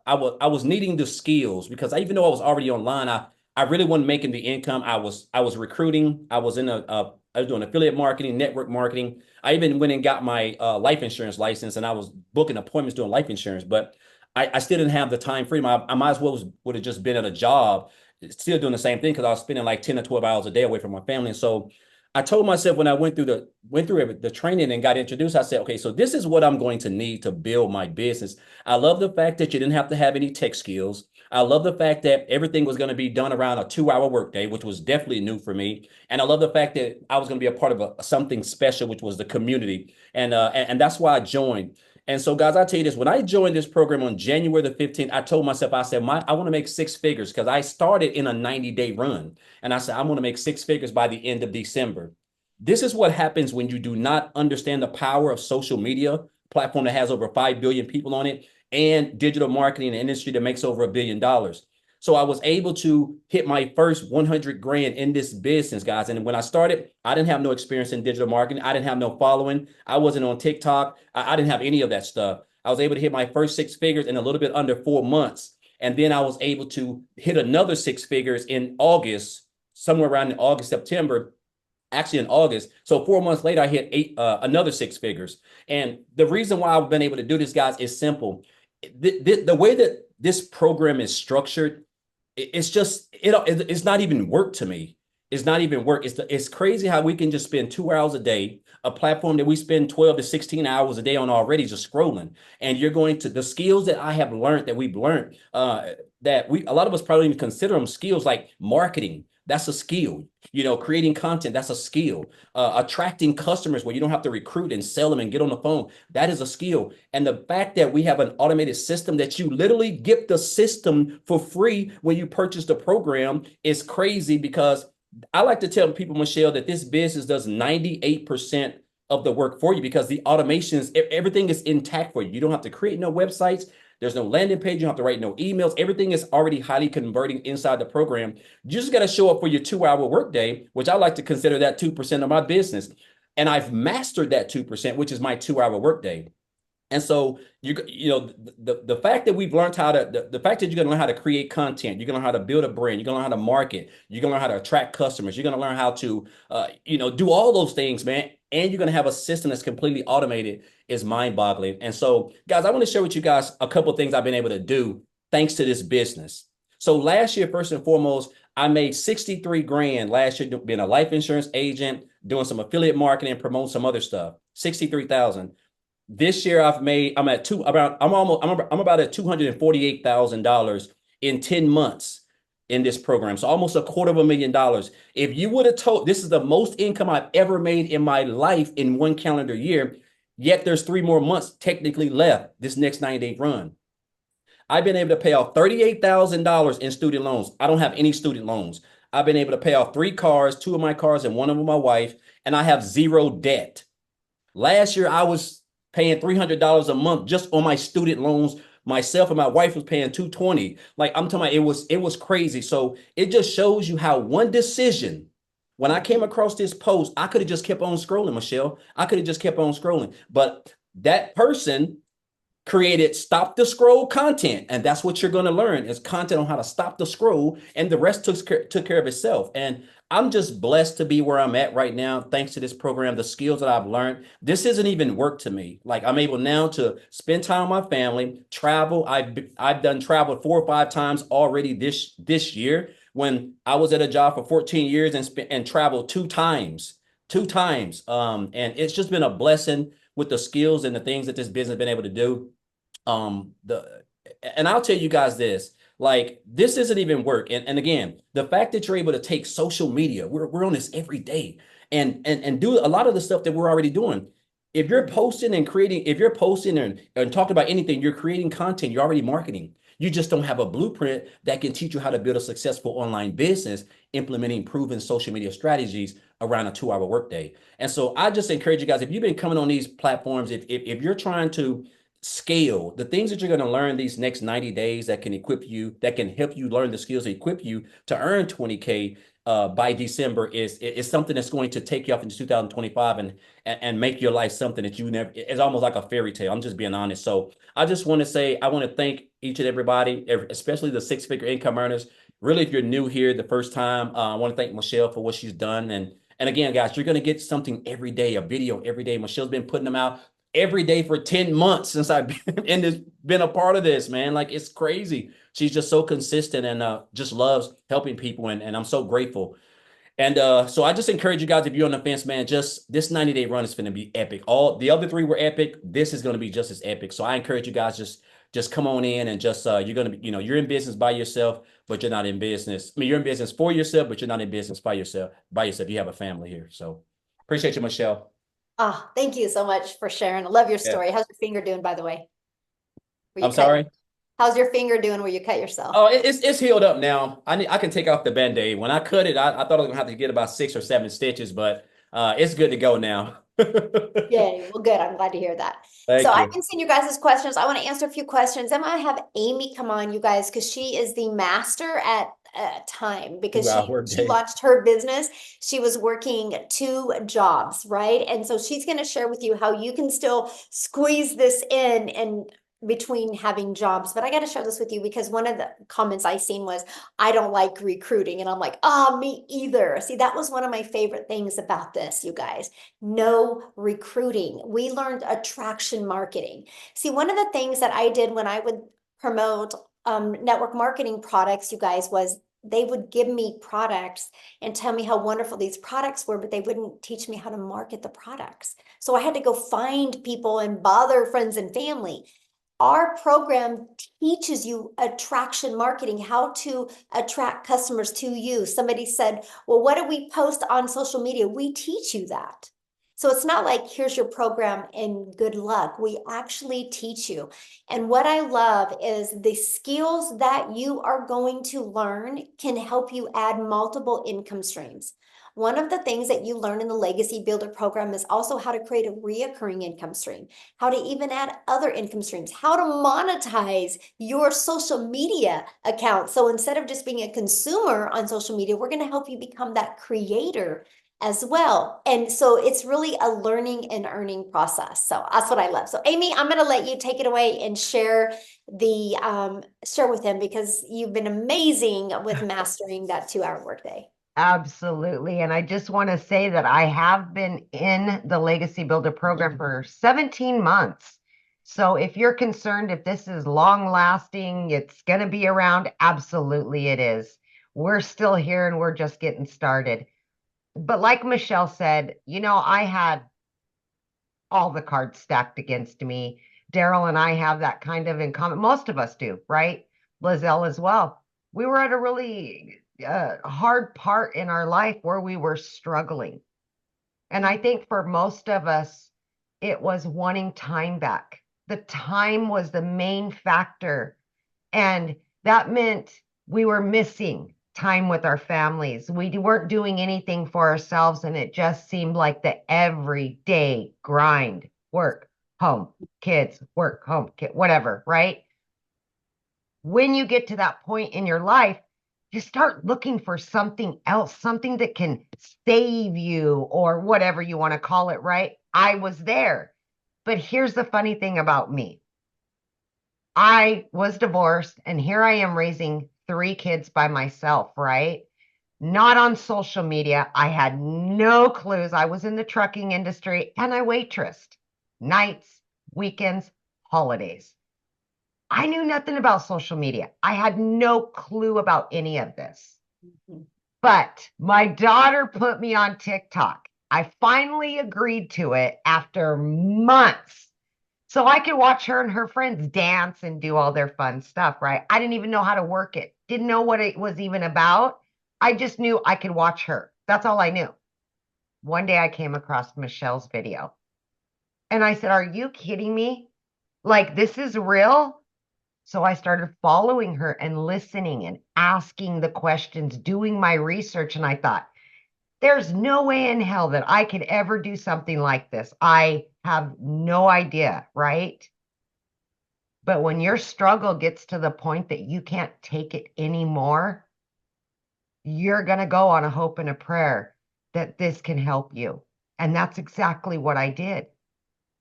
I was needing the skills, because even though I was already online, I really wasn't making the income. I was recruiting. I was doing affiliate marketing, network marketing. I even went and got my life insurance license, and I was booking appointments doing life insurance, but I still didn't have the time freedom. I might as well would have just been at a job, still doing the same thing, because I was spending like 10 to 12 hours a day away from my family. And so I told myself, when I went through the training and got introduced, I said, okay, so this is what I'm going to need to build my business. I love the fact that you didn't have to have any tech skills. I love the fact that everything was going to be done around a 2-hour workday, which was definitely new for me. And I love the fact that I was going to be a part of something special, which was the community. And that's why I joined. And so, guys, I tell you this, when I joined this program on January the 15th, I told myself, I said, I want to make 6 figures, because I started in a 90-day run. And I said, I'm going to make 6 figures by the end of December. This is what happens when you do not understand the power of social media, platform that has over 5 billion people on it, and digital marketing, an industry that makes over $1 billion. So I was able to hit my first 100 grand in this business, guys. And when I started, I didn't have no experience in digital marketing. I didn't have no following. I wasn't on TikTok. I didn't have any of that stuff. I was able to hit my first 6 figures in a little bit under 4 months. And then I was able to hit another 6 figures in August, somewhere around in August, September, actually in August. So 4 months later, I hit another 6 figures. And the reason why I've been able to do this, guys, is simple. The way that this program is structured, it's not even work to me. It's not even work. It's crazy how we can just spend 2 hours a day, a platform that we spend 12 to 16 hours a day on already just scrolling. And you're going to the skills that I have learned, that we've learned, that a lot of us probably even consider them skills, like marketing. That's a skill. Creating content, that's a skill. Attracting customers where you don't have to recruit and sell them and get on the phone, that is a skill. And the fact that we have an automated system that you literally get the system for free when you purchase the program is crazy, because I like to tell people, Michelle, that this business does 98% of the work for you because the automations, everything is intact for you. You don't have to create no websites. There's no landing page. You don't have to write no emails. Everything is already highly converting inside the program. You just got to show up for your 2-hour workday, which I like to consider that 2% of my business. And I've mastered that 2%, which is my 2-hour workday. And so the fact that we've learned how to the fact that you're gonna learn how to create content, you're gonna learn how to build a brand, you're gonna learn how to market, you're gonna learn how to attract customers, you're gonna learn how to do all those things, man. And you're gonna have a system that's completely automated is mind-boggling. And so, guys, I want to share with you guys a couple of things I've been able to do thanks to this business. So last year, first and foremost, I made 63 grand last year being a life insurance agent, doing some affiliate marketing, promoting some other stuff. 63,000. This year I'm about at $248,000 in 10 months in this program. So almost $250,000. If you would have told, this is the most income I've ever made in my life in one calendar year, yet there's 3 more months technically left this next 90-day run. I've been able to pay off $38,000 in student loans. I don't have any student loans. I've been able to pay off 3 cars, 2 of my cars and one of them my wife, and I have 0 debt. Last year I was paying $300 a month just on my student loans. Myself and my wife was paying $220. Like I'm talking about, it was crazy. So it just shows you how one decision, when I came across this post, I could have just kept on scrolling, Michelle. I could have just kept on scrolling. But that person created stop the scroll content. And that's what you're going to learn is content on how to stop the scroll. And the rest took care of itself. And I'm just blessed to be where I'm at right now. Thanks to this program, the skills that I've learned, this isn't even work to me. Like I'm able now to spend time with my family, travel. I've done travel 4 or 5 times already this year when I was at a job for 14 years and traveled 2 times. And it's just been a blessing with the skills and the things that this business has been able to do. And I'll tell you guys this, like this isn't even work. And again, the fact that you're able to take social media, we're on this every day and do a lot of the stuff that we're already doing. If you're posting and talking about anything, you're creating content, you're already marketing. You just don't have a blueprint that can teach you how to build a successful online business, implementing proven social media strategies around a 2-hour workday. And so I just encourage you guys, if you've been coming on these platforms, if you're trying to scale, the things that you're going to learn these next 90 days that can equip you, that can help you learn the skills that equip you to earn 20K by December is something that's going to take you off into 2025 and make your life something that you never, it's almost like a fairy tale. I'm just being honest. So I just want to say, I want to thank each and everybody, especially the 6-figure income earners. Really, if you're new here the first time, I want to thank Michelle for what she's done. And again, guys, you're going to get something every day, a video every day. Michelle's been putting them out every day for 10 months since I've been a part of this, man. Like it's crazy. She's just so consistent and just loves helping people. And I'm so grateful. And so I just encourage you guys, if you're on the fence, man, just this 90-day run is going to be epic. All the other 3 were epic. This is going to be just as epic. So I encourage you guys, just come on in and just, you're going to be, you're in business by yourself, but you're not in business. I mean, you're in business for yourself, but you're not in business by yourself. You have a family here. So appreciate you, Michelle. Oh, thank you so much for sharing. I love your story. How's your finger doing, by the way? I'm sorry? How's your finger doing where you cut yourself? Oh, it's healed up now. I can take off the Band-Aid. When I cut it, I thought I was gonna have to get about 6 or 7 stitches, but it's good to go now. Yay. Well, good. I'm glad to hear that. Thank I you. can send you guys' questions. I want to answer a few questions. I'm going to have Amy come on, you guys, because she is the master at time because she launched her business. She was working 2 jobs, right? And so she's going to share with you how you can still squeeze this in and between having jobs. But I got to share this with you because one of the comments I seen was, I don't like recruiting. And I'm like, oh, me either. See, that was one of my favorite things about this, you guys. No recruiting. We learned attraction marketing. See, one of the things that I did when I would promote network marketing products, you guys, was they would give me products and tell me how wonderful these products were, but they wouldn't teach me how to market the products. So I had to go find people and bother friends and family. Our program teaches you attraction marketing, how to attract customers to you. Somebody said, well, what do we post on social media? We teach you that. So it's not like, here's your program and good luck. We actually teach you. And what I love is the skills that you are going to learn can help you add multiple income streams. One of the things that you learn in the Legacy Builder program is also how to create a reoccurring income stream, how to even add other income streams, how to monetize your social media account. So instead of just being a consumer on social media, we're going to help you become that creator as well. And so it's really a learning and earning process. So that's what I love. So Amy, I'm going to let you take it away and share with him, because you've been amazing with mastering that 2-hour workday. Absolutely. And I just want to say that I have been in the Legacy Builder program for 17 months. So if you're concerned if this is long lasting, it's going to be around, absolutely it is. We're still here and we're just getting started. But like Michelle said, I had all the cards stacked against me. Daryl and I have that kind of in common. Most of us do, right? Lizelle as well. We were at a really hard part in our life where we were struggling. And I think for most of us, it was wanting time back. The time was the main factor. And that meant we were missing time with our families. We weren't doing anything for ourselves. And it just seemed like the everyday grind, work, home, kids, work, home, whatever, right? When you get to that point in your life, you start looking for something else, something that can save you or whatever you want to call it, right? I was there. But here's the funny thing about me. I was divorced and here I am raising 3 kids by myself, right? Not on social media. I had no clues. I was in the trucking industry and I waitressed nights, weekends, holidays. I knew nothing about social media. I had no clue about any of this. But my daughter put me on TikTok. I finally agreed to it after months. So I could watch her and her friends dance and do all their fun stuff, right? I didn't even know how to work it. Didn't know what it was even about. I just knew I could watch her. That's all I knew. One day I came across Michelle's video. And I said, are you kidding me? Like, this is real? So I started following her and listening and asking the questions, doing my research. And I thought, there's no way in hell that I could ever do something like this. I have no idea, right? But when your struggle gets to the point that you can't take it anymore, you're going to go on a hope and a prayer that this can help you. And that's exactly what I did.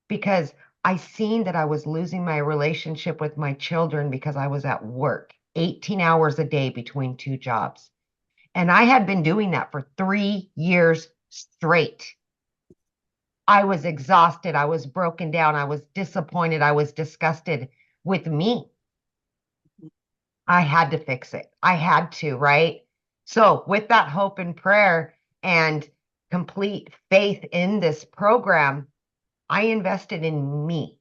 Because I seen that I was losing my relationship with my children because I was at work 18 hours a day between 2 jobs. And I had been doing that for 3 years straight. I was exhausted. I was broken down. I was disappointed. I was disgusted with me. I had to fix it. I had to, right? So with that hope and prayer and complete faith in this program, I invested in me.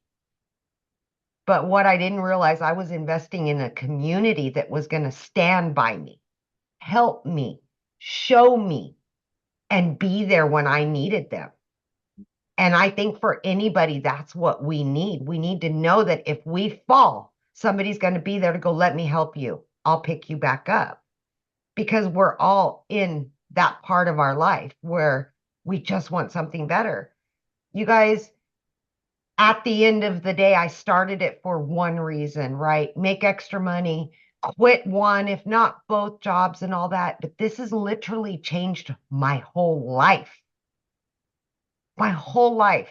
But what I didn't realize, I was investing in a community that was going to stand by me, help me, show me, and be there when I needed them. And I think for anybody, that's what we need. We need to know that if we fall, somebody's going to be there to go, let me help you. I'll pick you back up. Because we're all in that part of our life where we just want something better. You guys, at the end of the day, I started it for one reason, right? Make extra money, quit one, if not both jobs and all that. But this has literally changed my whole life. My whole life.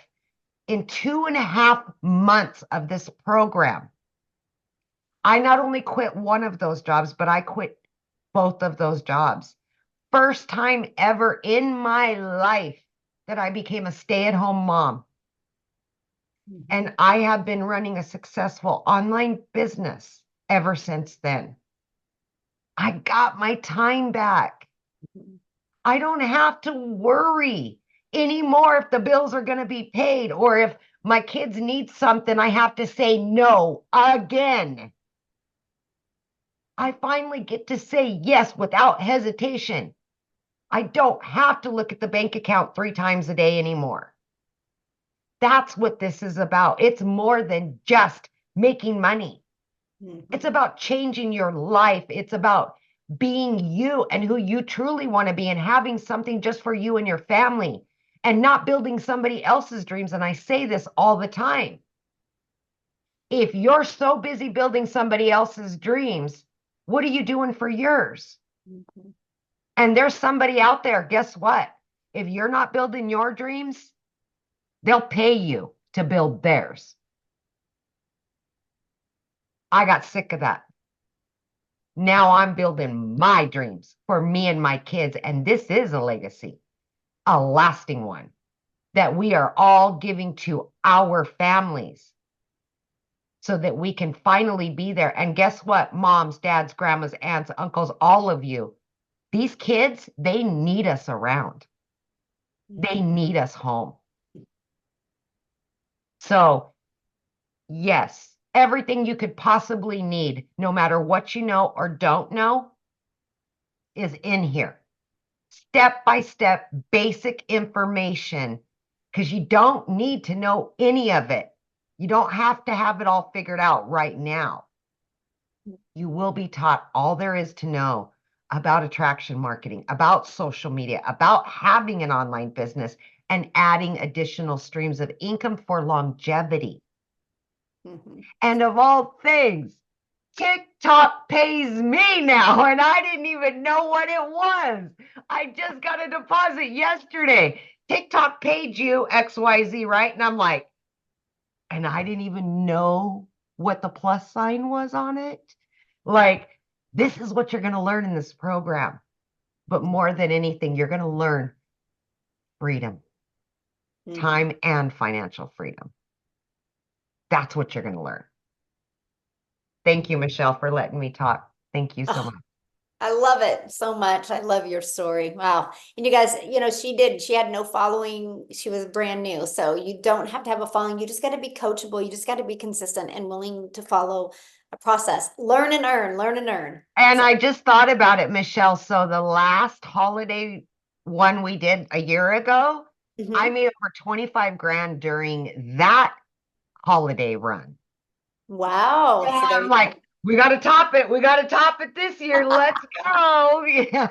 In 2.5 months of this program, I not only quit one of those jobs, but I quit both of those jobs. First time ever in my life that I became a stay-at-home mom. And I have been running a successful online business ever since then. I got my time back. I don't have to worry anymore if the bills are going to be paid or if my kids need something, I have to say no again. I finally get to say yes without hesitation. I don't have to look at the bank account 3 times a day anymore. That's what this is about. It's more than just making money. It's about changing your life. It's about being you and who you truly want to be and having something just for you and your family and not building somebody else's dreams. And I say this all the time. If you're so busy building somebody else's dreams, what are you doing for yours? Mhm. And there's somebody out there, guess what? If you're not building your dreams, they'll pay you to build theirs. I got sick of that. Now I'm building my dreams for me and my kids. And this is a legacy, a lasting one that we are all giving to our families so that we can finally be there. And guess what? Moms, dads, grandmas, aunts, uncles, all of you, these kids, they need us around. They need us home. So, yes, everything you could possibly need, no matter what you know or don't know, is in here. Step by step, basic information, because you don't need to know any of it. You don't have to have it all figured out right now. You will be taught all there is to know about attraction marketing, about social media, about having an online business and adding additional streams of income for longevity. Mhm. And of all things, TikTok pays me now, and I didn't even know what it was. I just got a deposit yesterday. TikTok paid you XYZ, right? And I'm like, and I didn't even know what the plus sign was on it. Like, this is what you're going to learn in this program. But more than anything, you're going to learn freedom, Mhm. time and financial freedom. That's what you're going to learn. Thank you, Michelle, for letting me talk. Thank you so Oh, much. I love it so much. I love your story. Wow. And you guys, she had no following. She was brand new. So you don't have to have a following. You just got to be coachable. You just got to be consistent and willing to follow a process. Learn and earn, learn and earn. And So, I just thought about it, Michelle. So the last holiday one we did a year ago, I mhm. made over 25 grand during that holiday run. Wow. So So there I'm you go. like, we got to top it. We got to top it this year. Let's go. Yeah.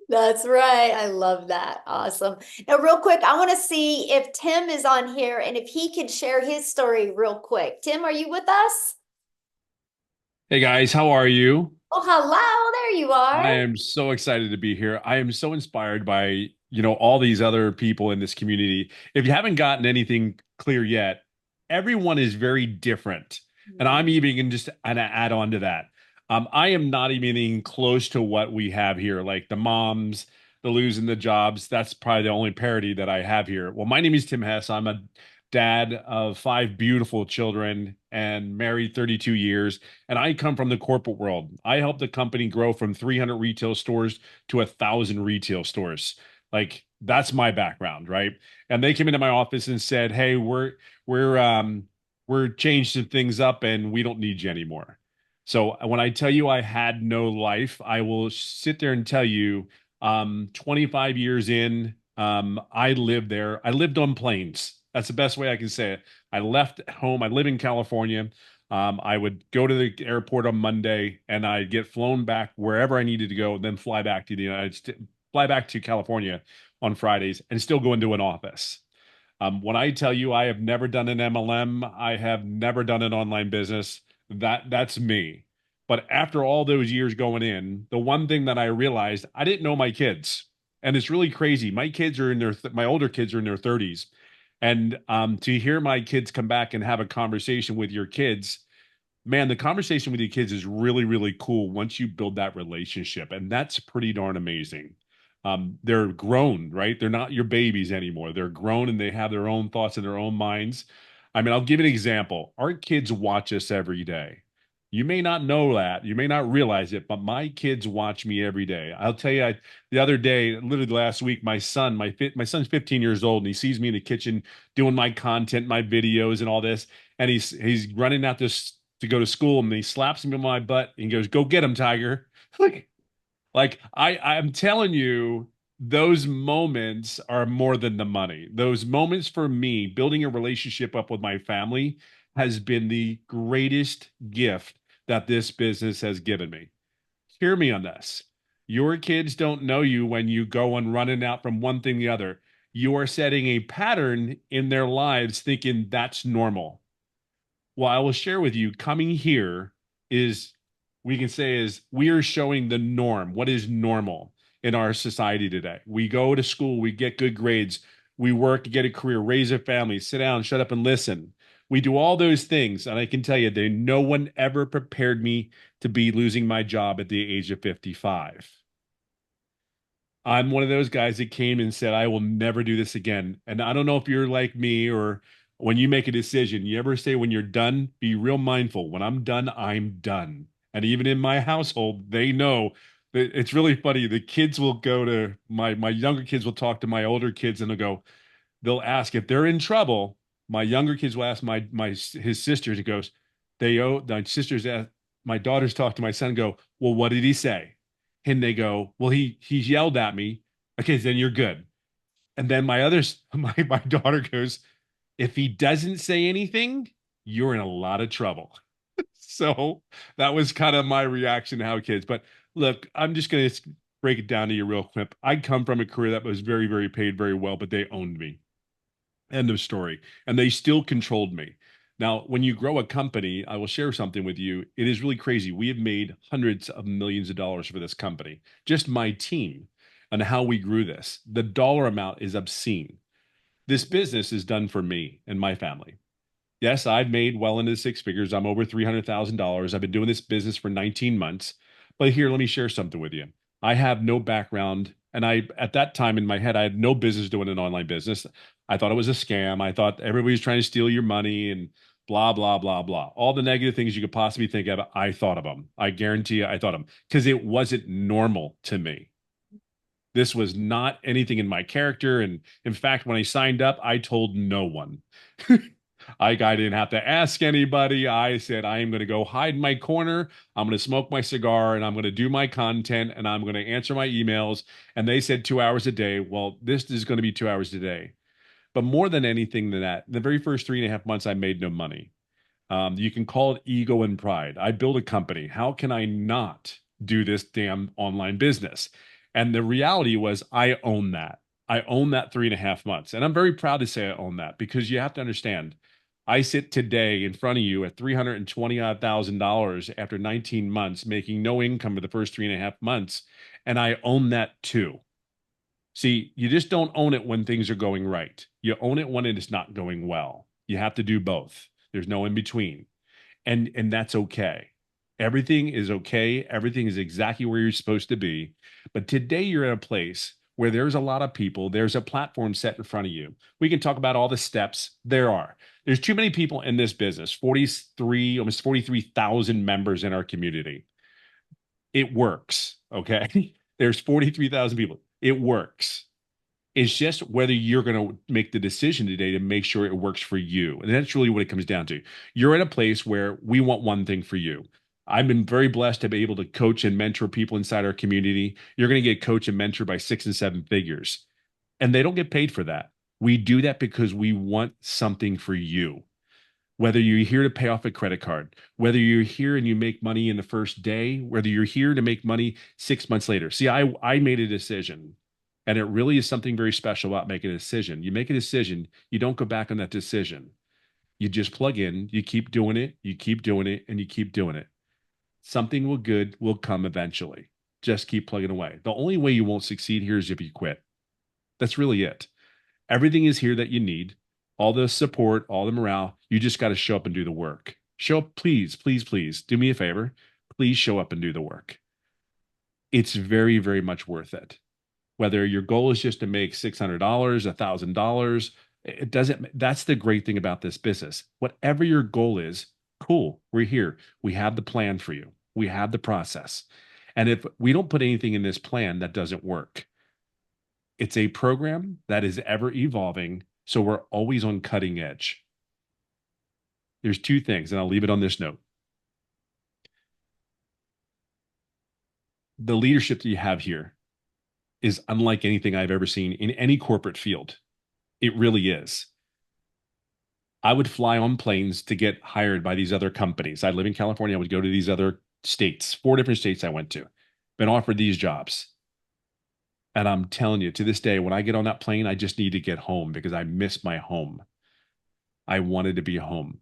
That's right. I love that. Awesome. Now, real quick, I want to see if Tim is on here and if he can share his story real quick. Tim, are you with us? Hey guys, how are you? Oh, hello. There you I are. am so excited to be here. I am so inspired by, all these other people in this community. If you haven't gotten anything clear yet, everyone is very different. And I'm even going just to add on to that. I am not even close to what we have here, like the moms, the losing the jobs. That's probably the only parity that I have here. Well, my name is Tim Hess. I'm a dad of 5 beautiful children and married 32 years. And I come from the corporate world. I helped the company grow from 300 retail stores to 1,000 retail stores. Like that's my background, right? And they came into my office and said, "Hey, we're changing things up, and we don't need you anymore." So when I tell you I had no life, I will sit there and tell you, 25 years in, I lived there. I lived on planes. That's the best way I can say it. I left home. I live in California. I would go to the airport on Monday and I'd get flown back wherever I needed to go, then fly back to the United States, fly back to California on Fridays and still go into an office. When I tell you I have never done an MLM, I have never done an online business, that's me. But after all those years going in, the one thing that I realized, I didn't know my kids. And it's really crazy. My kids are in my older kids are in their 30s. And to hear my kids come back and have a conversation with your kids, man, the conversation with your kids is really, really cool once you build that relationship. And that's pretty darn amazing. They're grown, right? They're not your babies anymore. They're grown and they have their own thoughts and their own minds. I mean, I'll give you an example. Our kids watch us every day. You may not know that, you may not realize it, but my kids watch me every day. I'll tell you, the other day, literally last week, my son's 15 years old, and he sees me in the kitchen doing my content, my videos, and all this, and he's running out this to go to school, and he slaps me on my butt and goes, "Go get him, Tiger!" Like I'm telling you, those moments are more than the money. Those moments for me, building a relationship up with my family has been the greatest gift that this business has given me. hear me on this. Your kids don't know you when you go and running out from one thing to the other. You are setting a pattern in their lives thinking that's normal. Well, I will share with you, coming here is, we can say, is we are showing the norm, what is normal in our society today. We go to school, we get good grades, we work to get a career, raise a family, sit down, shut up and listen. We do all those things. And I can tell you that no one ever prepared me to be losing my job at the age of 55. I'm one of those guys that came and said, I will never do this again. And I don't know if you're like me, or when you make a decision, you ever say when you're done, be real mindful. When I'm done, I'm done. And even in my household, they know that it's really funny. The kids will go to my younger kids will talk to my older kids and they'll ask if they're in trouble. My younger kids will ask his sisters. It goes, my sisters ask, my daughters talk to my son and go, well, what did he say? And they go, well, he yelled at me. Okay, then you're good. And then my daughter goes, if he doesn't say anything, you're in a lot of trouble. So that was kind of my reaction to how kids. But look, I'm just going to break it down to you real quick. I come from a career that was very, very paid very well, but they owned me. End of story. And they still controlled me. Now, when you grow a company, I will share something with you. It is really crazy. We have made hundreds of millions of dollars for this company, just my team, and how we grew this. The dollar amount is obscene. This business is done for me and my family. Yes, I've made well into six figures. I'm over $300,000. I've been doing this business for 19 months. But here, let me share something with you. I have no background. And at that time in my head, I had no business doing an online business. I thought it was a scam. I thought everybody was trying to steal your money and blah, blah, blah, blah. All the negative things you could possibly think of, I thought of them. I guarantee you, I thought of them because it wasn't normal to me. This was not anything in my character. And in fact, when I signed up, I told no one. I didn't have to ask anybody. I said, I am going to go hide in my corner. I'm going to smoke my cigar and I'm going to do my content and I'm going to answer my emails. And they said 2 hours a day. Well, this is going to be 2 hours a day. But more than anything than that, the very first 3.5 months, I made no money. You can call it ego and pride. I built a company. How can I not do this damn online business? And the reality was I own that. I own that 3.5 months. And I'm very proud to say I own that because you have to understand, I sit today in front of you at $320,000 after 19 months, making no income for the first 3.5 months. And I own that too. See, you just don't own it when things are going right. You own it when it is not going well. You have to do both. There's no in between. And that's okay. Everything is okay. Everything is exactly where you're supposed to be. But today you're at a place where there's a lot of people. There's a platform set in front of you. We can talk about all the steps there are. There's too many people in this business, almost 43,000 members in our community. It works, okay? There's 43,000 people. It works. It's just whether you're going to make the decision today to make sure it works for you. And that's really what it comes down to. You're at a place where we want one thing for you. I've been very blessed to be able to coach and mentor people inside our community. You're going to get coached and mentored by 6 and 7 figures. And they don't get paid for that. We do that because we want something for you. Whether you're here to pay off a credit card, whether you're here and you make money in the first day, whether you're here to make money 6 months later. See, I made a decision, and it really is something very special about making a decision. You make a decision, you don't go back on that decision. You just plug in, you keep doing it, you keep doing it, and you keep doing it. Something good will come eventually. Just keep plugging away. The only way you won't succeed here is if you quit. That's really it. Everything is here that you need. All the support, all the morale. You just got to show up and do the work. Show up, please, please, please. Do me a favor. Please show up and do the work. It's very, very much worth it. Whether your goal is just to make $600, $1,000, it doesn't. That's the great thing about this business. Whatever your goal is, cool. We're here. We have the plan for you. We have the process. And if we don't put anything in this plan, that doesn't work. It's a program that is ever evolving, so we're always on cutting edge. There's 2 things, and I'll leave it on this note. The leadership that you have here is unlike anything I've ever seen in any corporate field. It really is. I would fly on planes to get hired by these other companies. I live in California. I would go to these other states, 4 different states I went to. been offered these jobs. And I'm telling you, to this day, when I get on that plane, I just need to get home because I miss my home. I wanted to be home.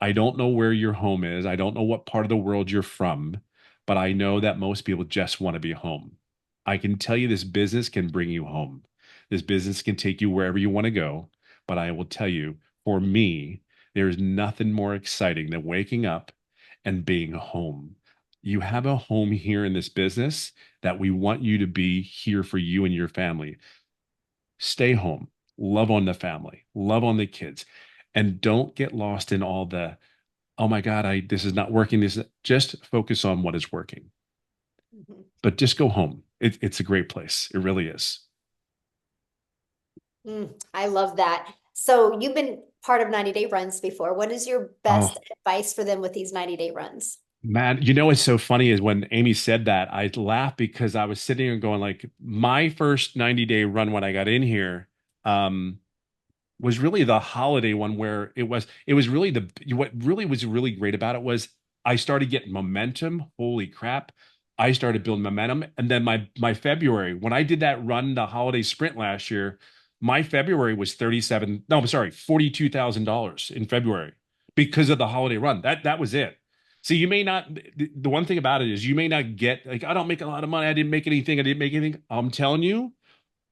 I don't know where your home is. I don't know what part of the world you're from, but I know that most people just want to be home. I can tell you this business can bring you home. This business can take you wherever you want to go. But I will tell you, for me, there's nothing more exciting than waking up and being home. You have a home here in this business that we want you to be here for you and your family. Stay home, love on the family, love on the kids, and don't get lost in all the, oh my God, this is not working. Just focus on what is working. Mhm. But just go home. It's a great place. It really is. I love that. So you've been part of 90-day runs before. What is your best Oh, advice for them with these 90-day runs? man, you know what's so funny is when Amy said that, I laughed because I was sitting here going like, my first 90-day run when I got in here, was really the holiday one where it was really what really was really great about it was I started getting momentum. Holy crap. I started building momentum. And then my February, when I did that run, the holiday sprint last year, my February was $42,000 in February because of the holiday run. That was it. So you may not, the one thing about it is you may not get like, I don't make a lot of money. I didn't make anything. I didn't make anything. I'm telling you,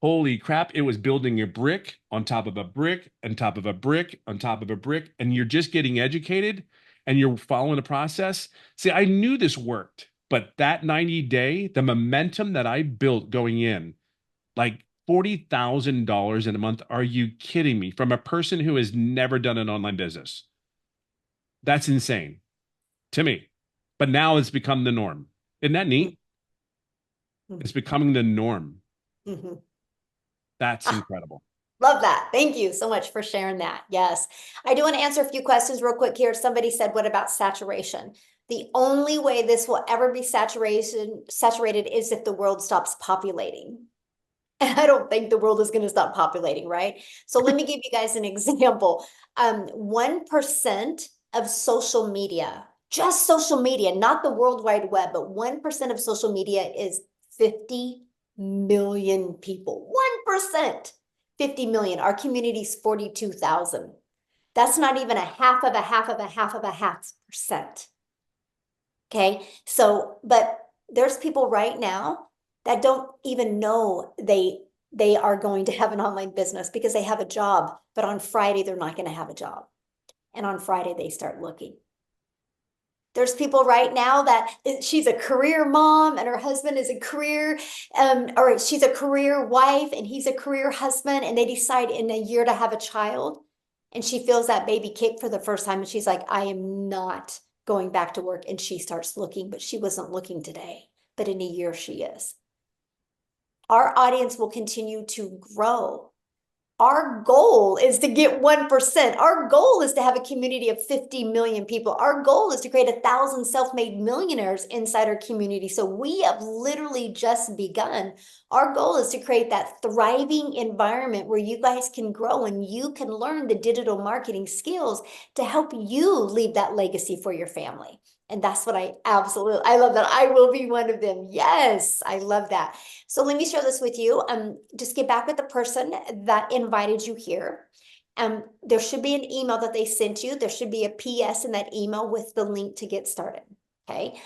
holy crap, it was building a brick on top of a brick on top of a brick on top of a brick, and you're just getting educated and you're following the process. See, I knew this worked, but that 90-day, the momentum that I built going in, like $40,000 in a month, are you kidding me? From a person who has never done an online business. That's insane to me. But now it's become the norm. Isn't that neat? Mhm. It's becoming the norm. Mhm. That's Ah, incredible. love that. Thank you so much for sharing that. Yes. I do want to answer a few questions real quick here. Somebody said, what about saturation? The only way this will ever be saturated is if the world stops populating. And I don't think the world is going to stop populating, right? So let me give you guys an example. 1% of social media, just social media, not the World Wide Web, but 1% of social media is 50 million people. 1%, 50 million. Our community's 42,000. That's not even a half of a half of a half of a half percent. Okay, so, but there's people right now that don't even know they are going to have an online business because they have a job, but on Friday they're not going to have a job. And on Friday they start looking. There's people right now that she's a career mom and her husband is a career, or she's a career wife and he's a career husband, and they decide in a year to have a child. And she feels that baby kick for the first time. And she's like, I am not going back to work. And she starts looking, but she wasn't looking today, but in a year she is. Our audience will continue to grow. Our goal is to get 1%. Our goal is to have a community of 50 million people. Our goal is to create 1,000 self-made millionaires inside our community. So we have literally just begun. Our goal is to create that thriving environment where you guys can grow and you can learn the digital marketing skills to help you leave that legacy for your family. And that's what I love that. I will be one of them. Yes, I love that. So let me share this with you. Just get back with the person that invited you here. There should be an email that they sent you. There should be a PS in that email with the link to get started. Okay.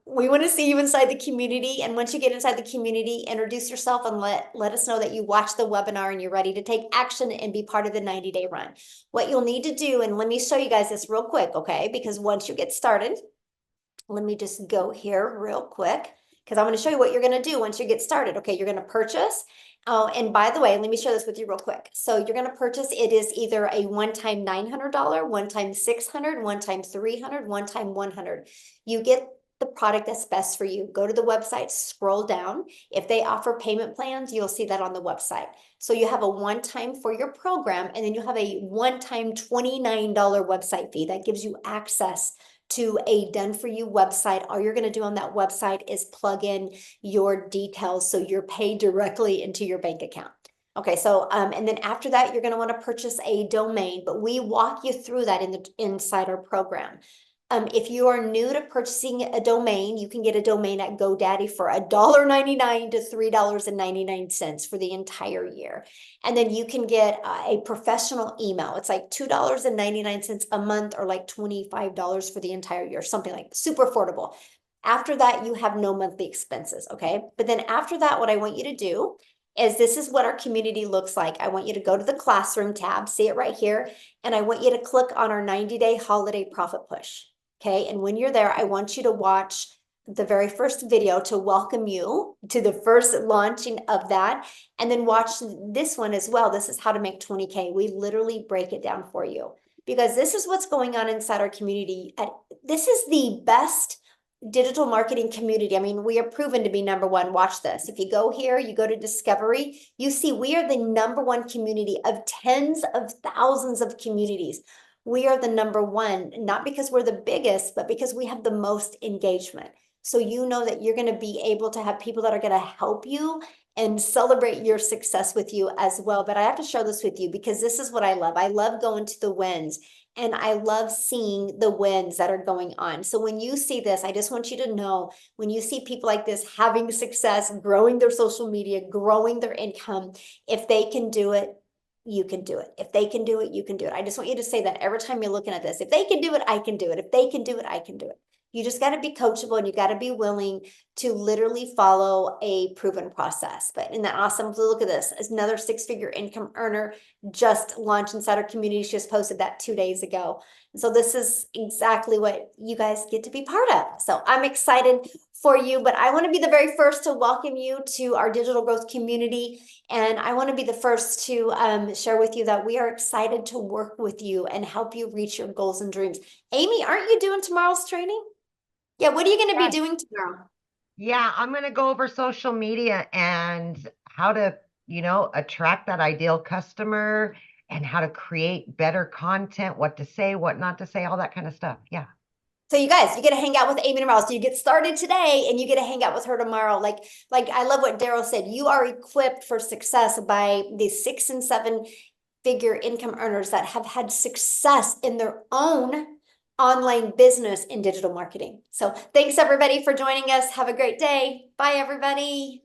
We want to see you inside the community. And once you get inside the community, introduce yourself and let us know that you watched the webinar and you're ready to take action and be part of the 90-day run. What you'll need to do, and let me show you guys this real quick, okay? Because once you get started, let me just go here real quick, because I'm going to show you what you're going to do once you get started. Okay, you're going to purchase. Oh, and by the way, let me share this with you real quick. So you're going to purchase, it is either a one-time $900, one-time $600, one-time $300, one-time $100. You get the product that's best for you. Go to the website, scroll down. If they offer payment plans, you'll see that on the website. So you have a one-time for your program, and then you have a one-time $29 website fee that gives you access to a done-for-you website. All you're going to do on that website is plug in your details so you're paid directly into your bank account. Okay, so and then after that, you're going to want to purchase a domain, but we walk you through that inside our program. If you are new to purchasing a domain, you can get a domain at GoDaddy for $1.99 to $3.99 for the entire year. And then you can get a professional email. It's like $2.99 a month or like $25 for the entire year, something like super affordable. After that, you have no monthly expenses, okay? But then after that, what I want you to do is this is what our community looks like. I want you to go to the classroom tab, see it right here, and I want you to click on our 90-day holiday profit push. Okay, and when you're there, I want you to watch the very first video to welcome you to the first launching of that. And then watch this one as well. This is how to make 20K. We literally break it down for you because this is what's going on inside our community. This is the best digital marketing community. I mean, we are proven to be number one. Watch this. If you go here, you go to Discovery, you see we are the number one community of tens of thousands of communities. We are the number one, not because we're the biggest, but because we have the most engagement. So you know that you're going to be able to have people that are going to help you and celebrate your success with you as well. But I have to share this with you because this is what I love. I love going to the wins and I love seeing the wins that are going on. So when you see this, I just want you to know, when you see people like this having success, growing their social media, growing their income, if they can do it, you can do it. If they can do it, you can do it. I just want you to say that every time you're looking at this. If they can do it, I can do it. If they can do it, I can do it. You just got to be coachable and you got to be willing to literally follow a proven process. But isn't that awesome? Look at this. It's another six-figure income earner just launched inside our community. She just posted that 2 days ago. So this is exactly what you guys get to be part of. So I'm excited for you, but I want to be the very first to welcome you to our digital growth community. And I want to be the first to share with you that we are excited to work with you and help you reach your goals and dreams. Amy, aren't you doing tomorrow's training? Yeah, what are you going to be doing tomorrow? Yeah, I'm going to go over social media and how to, attract that ideal customer and how to create better content, what to say, what not to say, all that kind of stuff. Yeah. So you guys, you get to hang out with Amy tomorrow. So you get started today and you get to hang out with her tomorrow. Like I love what Daryl said. You are equipped for success by the 6 and 7 figure income earners that have had success in their own online business in digital marketing. So thanks everybody for joining us. Have a great day. Bye everybody.